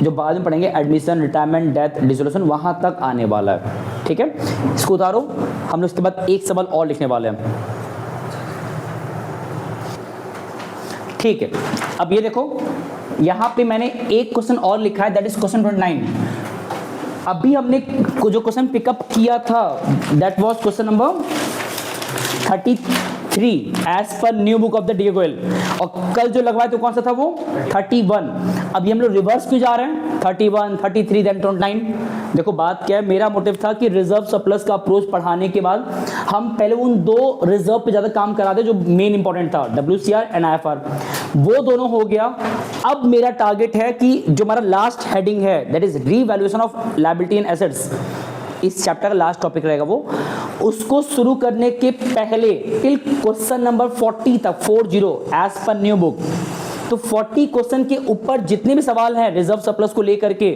जो बाद में पढ़ेंगे एडमिशन, रिटायरमेंट, डेथ, डिसोल्यूशन, वहाँ तक आने वाला है। ठीक है, इसको उतारो, हम लोग इसके बाद एक सवाल और लिखने वाले हैं। ठीक है, अब ये देखो यहाँ पे मैंने एक क्वेश्चन और लिखा है, दैट इज क्वेश्चन 29। अभी हमने जो क्वेश्चन पिकअप किया था that was question number 33 as per new book of the D Goyal, और कल जो लगवाया तो कौन सा था वो 31। अभी हम लोग रिवर्स क्यों जा रहे हैं, 31 33 देन 29। देखो बात क्या है, मेरा मोटिव था कि रिजर्व सरप्लस का अप्रोच पढ़ाने के बाद हम पहले उन दो रिजर्व पे ज्यादा काम करा दे जो मेन इंपॉर्टेंट था, WCR एंड IFR, वो दोनों हो गया। अब मेरा टारगेट है कि जो हमारा लास्ट हेडिंग है that is revaluation of liability and assets, इस चैप्टर का लास्ट टॉपिक रहेगा वो, उसको शुरू करने के पहले टिल क्वेश्चन नंबर 40 तक 40 एज पर न्यू बुक, तो 40 क्वेश्चन के ऊपर जितने भी सवाल हैं रिजर्व सरप्लस को लेकर के,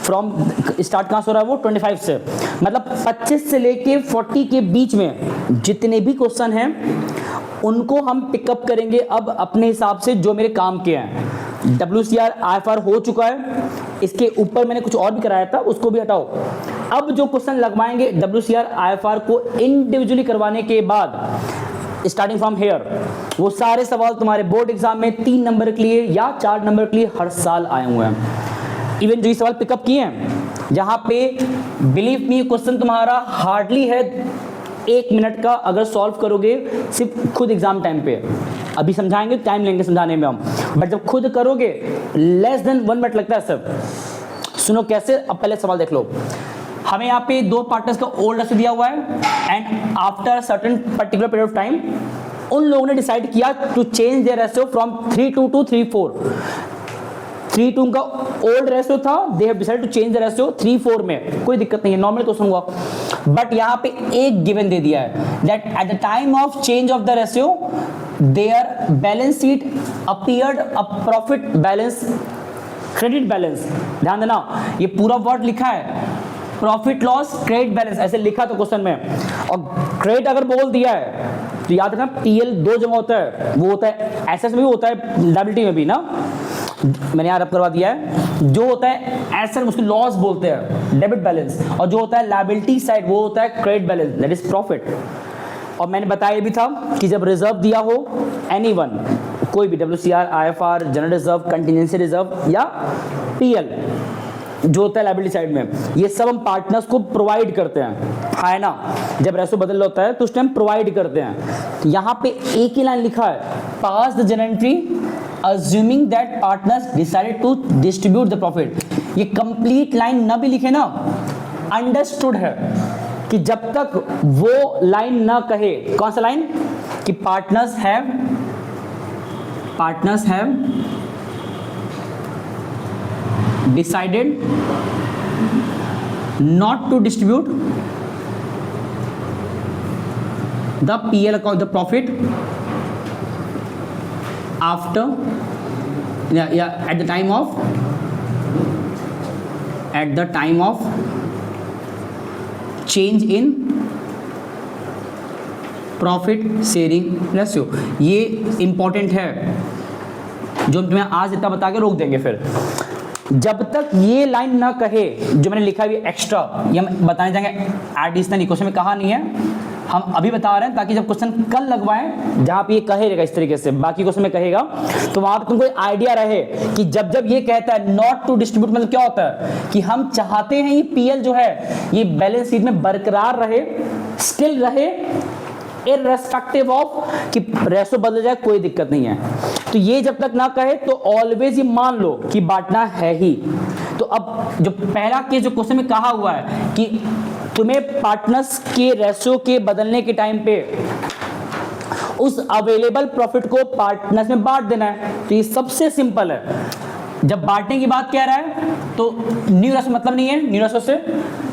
फ्रॉम स्टार्ट कहां से हो रहा है वो 25 से, मतलब 25 से लेके 40 के बीच में जितने भी क्वेश्चन हैं उनको हम पिकअप करेंगे अब अपने हिसाब से जो मेरे काम के हैं। WCR IFR हो चुका है, इसके ऊपर मैंने कुछ और भी कराया था, उसको भी हटाओ। अब जो क्वेश्चन लगवाएंगे WCR IFR को इंडिविजुअली करवाने के बाद स्टार्टिंग फ्रॉम हेयर, वो सारे सवाल तुम्हारे बोर्ड एग्जाम में 3 नंबर के लिए या 4 नंबर के लिए हर साल आए हुए हैं। इवन जो ये सवाल पिकअप किए हैं जहां पे बिलीव मी क्वेश्चन तुम्हारा हार्डली है 1 मिनट का, अगर सॉल्व करोगे सिर्फ खुद एग्जाम टाइम पे, अभी समझाएंगे टाइम लेंगे समझाने में हम, बट जब खुद करोगे लेस देन 1 मिनट लगता है सब। सुनो कैसे, अब पहले सवाल देख लो। हमें यहाँ पे 2 पार्टनर्स का ओल्ड रेशियो दिया हुआ है and after certain particular period of time उन लोगों ने डिसाइड किया to change their ratio from 3:2 to 3:4। 3:2 का ओल्ड रेशियो था, they have decided to change the ratio 3:4 में, कोई दिक्कत नहीं है, नॉर्मल क्वेश्चन हुआ। बट यहाँ पे एक गिवन दे दिया है that at the time of change of the ratio their balance sheet appeared a profit balance credit balance. ध्यान देना ये पूरा वर्ड लिखा है, प्रॉफिट लॉस क्रेडिट बैलेंस ऐसे लिखा था क्वेश्चन में, और क्रेडिट अगर बोल दिया है तो याद रखना PL 2 जगह होता है, वो होता है एसेट्स में भी होता है, लायबिलिटी में भी ना, मैंने यहाँ रब करवा दिया है। जो होता है एसेट उसको लॉस बोलते हैं डेबिट बैलेंस, और जो होता है लायबिलिटी साइड वो होता है credit balance that is profit. और मैंने बताया भी था कि जब रिजर्व दिया हो एनीवन, कोई भी WCR IFR general reserve contingency reserve या PL, जो होता है लायबिलिटी साइड में, ये सब हम पार्टनर्स को प्रोवाइड करते हैं, है ना। जब रेशो बदल रहा होता है तो उस टाइम प्रोवाइड करते हैं। तो यहाँ पे एक ही लाइन लिखा है, pass the general entry assuming that partners decided to distribute the profit। ये कंप्लीट लाइन ना भी लिखे ना, अंडरस्टूड है कि जब तक वो लाइन ना कहे, कौन सा लाइन, कि partners have decided not to distribute the PL account, the profit after at the time of change in profit sharing ratio. ये इंपॉर्टेंट है जो हम तुम्हें आज इतना बता के रोक देंगे। फिर जब तक ये लाइन ना कहे जो मैंने लिखा है एक्स्ट्रा, ये हम बताने जाएंगे एडिशनल, क्वेश्चन में कहा नहीं है, हम अभी बता रहे हैं ताकि जब क्वेश्चन कल लगवाएं जहां पे ये कहेगा इस तरीके से, बाकी क्वेश्चन में कहेगा तो वहां पे तुमको आइडिया रहे कि जब जब ये कहता है नॉट टू डिस्ट्रीब्यूट, मतलब क्या होता है कि हम चाहते हैं ये PL जो है ये बैलेंस शीट में बरकरार रहे, स्टिल रहे, इररेस्पेक्टिव ऑफ कि रेशो बदल जाए, कोई दिक्कत नहीं है। तो ये जब तक ना कहे तो ऑलवेज ये मान लो कि बांटना है ही। तो अब जो पहला केस जो क्वेश्चन में कहा हुआ है कि तुम्हें पार्टनर्स के रेशो के बदलने के टाइम पे उस अवेलेबल प्रॉफिट को पार्टनर्स में बांट देना है, तो ये सबसे सिंपल है। जब बांटने की बात कह रहा है तो न्यू रेशो मतलब नहीं है, न्यू रेशो से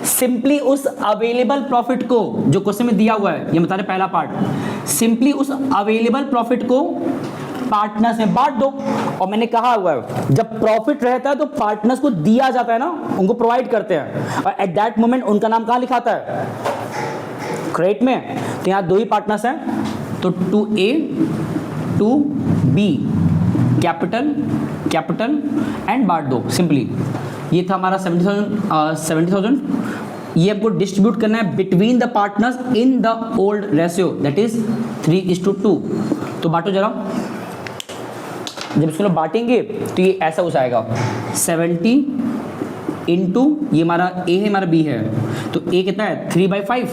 सिंपली उस अवेलेबल प्रॉफिट को जो क्वेश्चन में दिया हुआ है, ये बता रहे पहला पार्ट, सिंपली उस अवेलेबल प्रॉफिट को पार्टनर्स में बांट दो। और मैंने कहा हुआ है जब प्रॉफिट रहता है तो पार्टनर्स को दिया जाता है ना, उनको प्रोवाइड करते हैं, और एट दैट मोमेंट उनका नाम कहाँ लिखाता है, क्रेडिट में। तो यहाँ दो ही पार्टनर्स हैं, तो 2A 2B कैपिटल एंड बांट दो सिंपली। ये था हमारा 70,000। ये आपको डिस्ट्रीब्यूट करना है between the partners in the old ratio, that is 3:2। तो बांटो जरा। जब इसको लोग बांटेंगे तो ये ऐसा हो जाएगा 70 इंटू, ये हमारा A है, हमारा B है, तो A कितना है 3/5,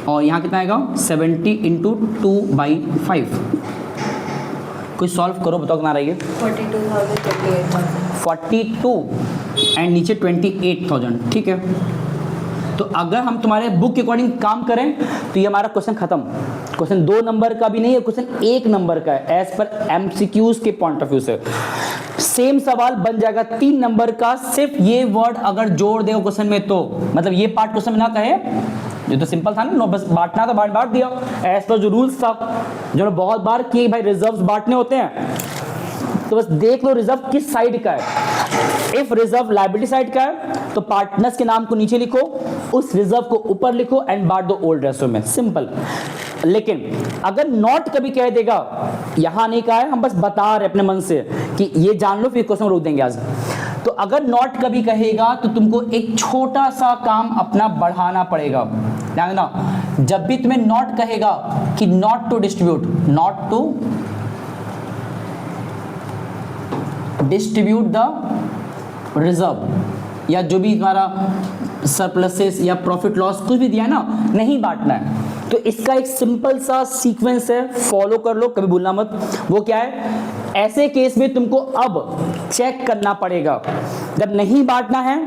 और यहाँ कितना आएगा 70 इंटू 2/5। कोई सॉल्व करो, बताओ कितना रहेगा। 42 एंड नीचे 28,000, ठीक है। तो अगर हम तुम्हारे बुक के अकॉर्डिंग काम करें तो ये हमारा क्वेश्चन खत्म। क्वेश्चन 2 नंबर का भी नहीं है, क्वेश्चन 1 नंबर का है एज पर MCQs के पॉइंट ऑफ व्यू से। सेम सवाल बन जाएगा 3 नंबर का, सिर्फ ये वर्ड अगर जोड़ दे क्वेश्चन में, तो मतलब ये पार्ट क्वेश्चन में ना कहे, ये तो सिंपल था ना, बस बांटना था, बांट दिया एज पर जो रूल्स था, जो बहुत बार किए भाई रिजर्व्स बांटने होते हैं, तो बस देख लो रिजर्व किस साइड का है। इफ रिजर्व लायबिलिटी साइड का है तो पार्टनर्स के नाम को नीचे लिखो, उस रिजर्व को ऊपर लिखो एंड बांट दो ओल्ड रेशियो में, सिंपल। लेकिन अगर नॉट कभी कह देगा, यहां नहीं कहा है, हम बस बता रहे अपने मन से कि ये जान लो, फिर क्वेश्चन रोक देंगे आज। तो अगर नॉट कभी कहेगा तो तुमको एक런 सा काम अपना बढ़ाना पड़ेगा। ध्यान देना, जब भी तुम्हें नॉट कहेगा कि not to distribute, not to distribute the reserve, या जो भी तुम्हारा सरप्लसेस या प्रॉफिट लॉस कुछ भी दिया है ना, नहीं बांटना है। तो इसका एक सिंपल सा सीक्वेंस है, फॉलो कर लो, कभी भूलना मत। वो क्या है, ऐसे केस में तुमको अब चेक करना पड़ेगा, जब नहीं बांटना है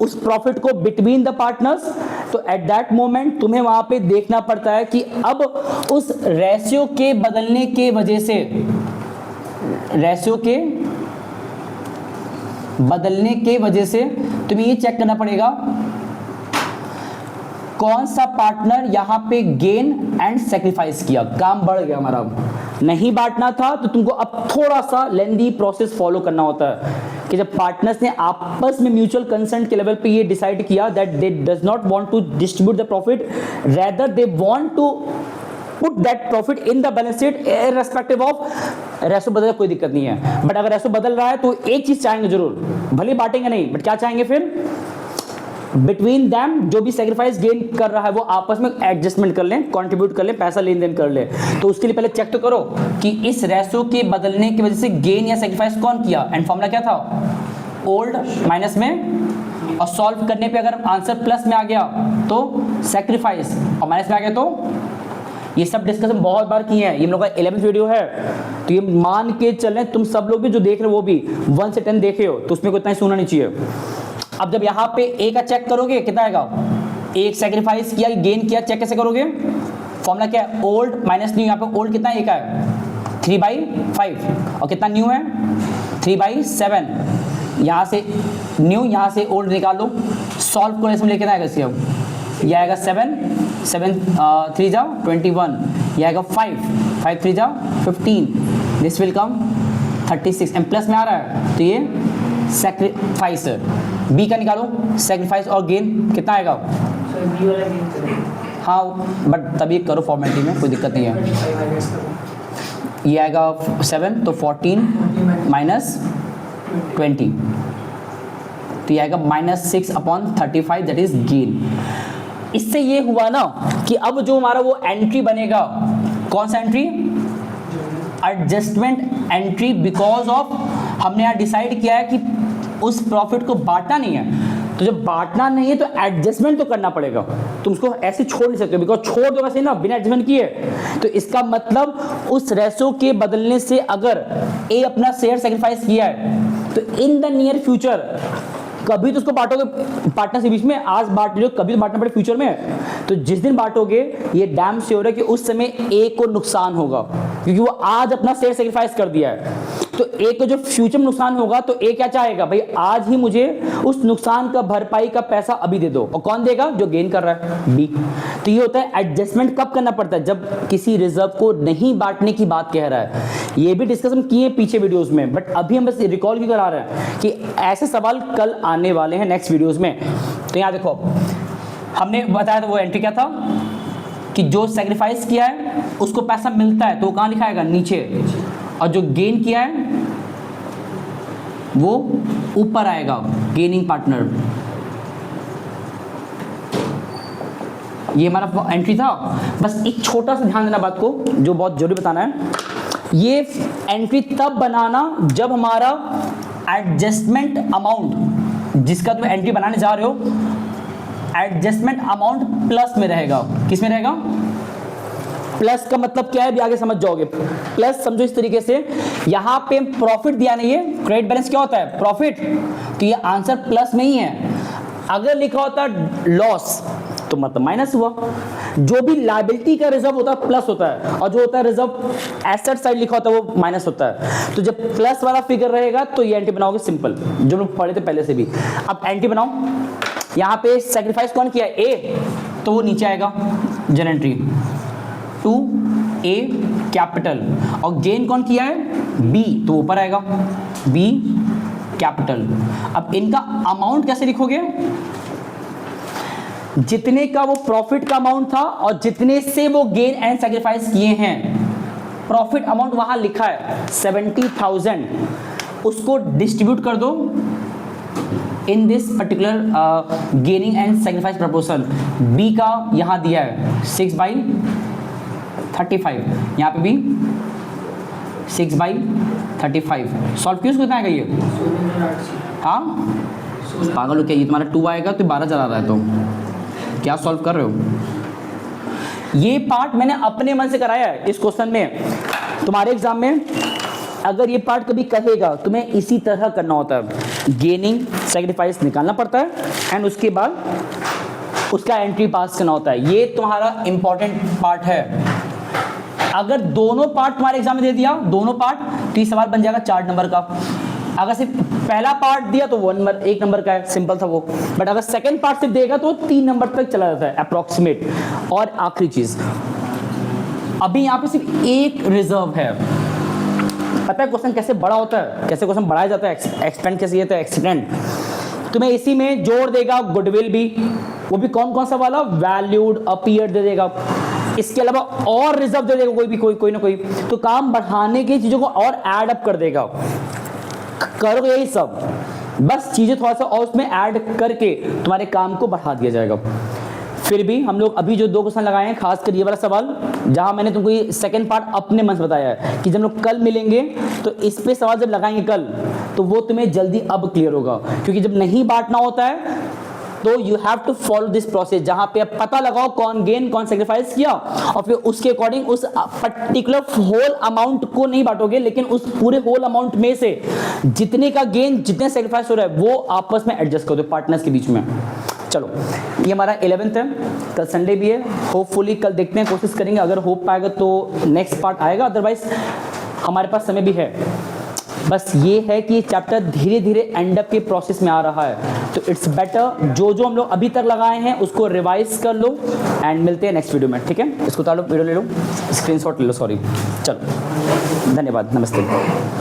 उस प्रॉफिट को बिटवीन द पार्टनर्स, तो एट दैट मोमेंट तुम्हें वहां पे देखना पड़ता है कि अब उस रेशियो के बदलने के वजह से, रेशियो के बदलने के वजह से तुम्हें ये चेक करना पड़ेगा कौन सा पार्टनर यहां पे गेन एंड सेक्रीफाइस किया। काम बढ़ गया हमारा। नहीं बांटना था तो तुमको अब थोड़ा सा लेंदी प्रोसेस फॉलो करना होता है कि जब पार्टनर्स ने आपस में म्यूचुअल कंसेंट के लेवल पे ये डिसाइड किया that they does not want to distribute the profit, rather they want to put that profit in the balance sheet irrespective of ratio बदल, कोई दिक्कत नहीं है। बट अगर रेशो बदल रहा है तो एक चीज चाहेंगे जरूर, भले बांटेंगे नहीं, बट क्या चाहेंगे फिर, बिटवीन दैम जो भी सेक्रीफाइस गेन कर रहा है वो आपस में एडजस्टमेंट कर लें, कंट्रीब्यूट कर लें, पैसा लेन देन कर ले। तो उसके लिए पहले चेक तो करो कि इस रेशो के बदलने की वजह से गेन या सेक्रीफाइस कौन किया, एंड फॉर्मूला क्या था, ओल्ड माइनस में, और सॉल्व करने पे अगर आंसर प्लस में आ गया तो सैक्रिफाइस, और माइनस में आ गया तो ये सब डिस्कशन बहुत बार किए हैं। ये हम लोग का 11th वीडियो है, तो ये मान के चलें तुम सब लोग भी जो देख रहे हो वो भी 1 से 10 देखे हो, तो उसमें कोई इतना ही सुनना नहीं चाहिए। अब जब यहाँ पे ए का चेक करोगे कितना आएगा, एक सैक्रिफाइस किया गेन किया, चेक कैसे करोगे, फॉर्मूला क्या है, ओल्ड माइनस न्यू। यहाँ पे ओल्ड कितना है, एक है 3/5, और कितना न्यू है 3/7। यहाँ से न्यू, यहाँ से ओल्ड निकाल लो, सॉल्व करो, इसमें लेके आएगा इसके, यह आएगा 7 3 जाओ 21, यह आएगा 5 3 जाओ 15, this will come 36, and plus में आ रहा है तो ये सैक्रिफाइस है। बी का निकालो, सैक्रिफाइस और गेन कितना आएगा, बी वाला गेन करें। हाँ बट तभी करो फॉर्मेलिटी में, कोई दिक्कत नहीं है। ये आएगा 7 तो 14 माइनस 20, तो ये आएगा -6/35, दैट इज गेन। इससे ये हुआ ना कि अब जो हमारा वो एंट्री बनेगा, कौन सा entry, adjustment entry, because of हमने यहाँ डिसाइड किया है कि उस प्रॉफिट को बांटना नहीं है, तो जब बांटना नहीं है तो एडजस्टमेंट तो करना पड़ेगा, तुम उसको ऐसे छोड़ नहीं सकते, बिकॉज छोड़ दो वैसे ना बिना एडजस्टमेंट किए, तो इसका मतलब उस रेशो के बदलने से अगर ए अपना शेयर सेक्रीफाइस किया है तो इन द नियर फ्यूचर कभी तो उसको बांटोगे, पार्टनर के बीच में आज बांट लो, कभी तो बांटना पड़े फ्यूचर में, तो जिस दिन बांटोगे ये डैम श्योर है कि उस समय ए को नुकसान होगा, क्योंकि वो आज अपना शेयर सेक्रीफाइस कर दिया है। तो ए को जो फ्यूचर में नुकसान होगा तो ए क्या चाहेगा, भाई आज ही मुझे उस नुकसान का भरपाई का पैसा अभी दे दो, और कौन देगा, जो गेन कर रहा है, बी। तो ये होता है एडजस्टमेंट कब करना पड़ता है, जब किसी रिजर्व को नहीं बांटने की बात कह रहा है। ये भी डिस्कस हम किए पीछे वीडियोस में, बट अभी हम बस रिकॉल क्यों करा रहे हैं कि ऐसे सवाल कल आने वाले हैं नेक्स्ट वीडियोस में। तो यहाँ देखो हमने बताया था वो एंट्री क्या था कि जो सेक्रीफाइस किया है उसको पैसा मिलता है तो कहाँ लिखाएगा, नीचे, और जो गेन किया है वो ऊपर आएगा, गेनिंग पार्टनर। ये हमारा एंट्री था। बस एक छोटा सा ध्यान देना बात को, जो बहुत जरूरी बताना है, ये एंट्री तब बनाना जब हमारा एडजस्टमेंट अमाउंट जिसका तुम एंट्री बनाने जा रहे हो, एडजस्टमेंट अमाउंट प्लस में रहेगा। किस में रहेगा, प्लस का मतलब क्या है भी आगे समझ जाओगे। प्लस समझो इस तरीके से, यहां पे प्रॉफिट दिया नहीं है, क्रेडिट बैलेंस क्या होता है, प्रॉफिट, तो ये आंसर प्लस में ही है। अगर लिखा होता लॉस तो मतलब माइनस हुआ। जो भी लायबिलिटी का रिजर्व होता है प्लस होता है, और जो होता है रिजर्व एसेट साइड लिखा होता है वो माइनस होता है। तो जब प्लस वाला फिगर रहेगा तो ये एंट्री बनाओगे, सिंपल, जो लोग पढ़े थे पहले से भी। अब एंट्री बनाओ, यहाँ पे सेक्रीफाइस कौन किया, ए, तो वो नीचे आएगा जनरल एंट्री 2A कैपिटल, और गेन कौन किया है, बी, तो ऊपर आएगा बी कैपिटल। अब इनका अमाउंट कैसे लिखोगे, जितने का वो प्रॉफिट का अमाउंट था और जितने से वो गेन एंड सेक्रीफाइस किए हैं, प्रॉफिट अमाउंट वहां लिखा है 70,000, उसको डिस्ट्रीब्यूट कर दो in this particular gaining and sacrifice proportion. B का यहां दिया है 6/35, यहाँ पे भी 6/35। सॉल्व क्यों कितना आएगा ये, हाँ पागल हो क्या, ये तुम्हारा 2 आएगा तो 12 चला रहा है, तो क्या सॉल्व कर रहे हो। ये पार्ट मैंने अपने मन से कराया है इस क्वेश्चन में। तुम्हारे एग्जाम में अगर ये पार्ट कभी कहेगा तुम्हें इसी तरह करना होता है, गेनिंग सेक्रीफाइस निकालना पड़ता है एंड उसके बाद उसका एंट्री पास करना होता है। ये तुम्हारा इंपॉर्टेंट पार्ट है। अगर दोनों पार्ट तुम्हारे एग्जाम में दे दिया, दोनों पार्ट, तो ये सवाल बन जाएगा 4 नंबर का। अगर सिर्फ पहला पार्ट दिया तो 1 नंबर का है, सिंपल था वो। बट अगर सेकंड पार्ट सिर्फ देगा तो 3 नंबर तक चला जाता है अप्रोक्सीमेट। और आखिरी चीज, अभी यहाँ पे सिर्फ एक रिजर्व है। पता है क्वेश्चन कैसे बड़ा होता है, कैसे क्वेश्चन बढ़ाया जाता है, एक्सपेंड कैसे होता है, एक्सपेंड। तुम्हें इसी में जोड़ देगा गुडविल भी, वो भी कौन कौन सा वाला, वैल्यूड, अपीयर्ड दे देगा। इसके अलावा और रिजर्व दे देगा कोई ना कोई, तो काम बढ़ाने की चीजों को और ऐड अप कर देगा। करो यही सब, बस चीजें थोड़ा सा और उसमें ऐड करके तुम्हारे काम को बढ़ा दिया जाएगा। फिर भी हम लोग अभी जो 2 क्वेश्चन लगाए हैं, खासकर ये वाला सवाल, जहां मैंने तुमको ये सेकंड पार्ट अपने मन से बताया है कि जब लोग कल मिलेंगे तो इस पे सवाल जब लगाएंगे कल, तो वो तुम्हें जल्दी अब क्लियर होगा, क्योंकि जब नहीं बांटना होता है तो you have to follow this process, जहां पे आप पता लगाओ कौन गेन कौन सेक्रीफाइस किया, और फिर उसके अकॉर्डिंग उस पर्टिकुलर होल अमाउंट को नहीं बांटोगे, लेकिन उस पूरे होल अमाउंट में से जितने का गेन जितने सेक्रीफाइस हो रहा है वो आपस में एडजस्ट कर दो पार्टनर्स के बीच में। चलो ये हमारा 11th है, कल संडे भी है, होपफुली कल देखते हैं, कोशिश करेंगे, अगर हो पाएगा तो नेक्स्ट पार्ट आएगा, अदरवाइज हमारे पास समय भी है। बस ये है कि चैप्टर धीरे धीरे एंड अप के प्रोसेस में आ रहा है, तो इट्स बेटर जो जो हम लोग अभी तक लगाए हैं उसको रिवाइज कर लो एंड मिलते हैं नेक्स्ट वीडियो में, ठीक है। इसको उतार लो, वीडियो ले लो, स्क्रीनशॉट ले लो, सॉरी। चलो धन्यवाद, नमस्ते।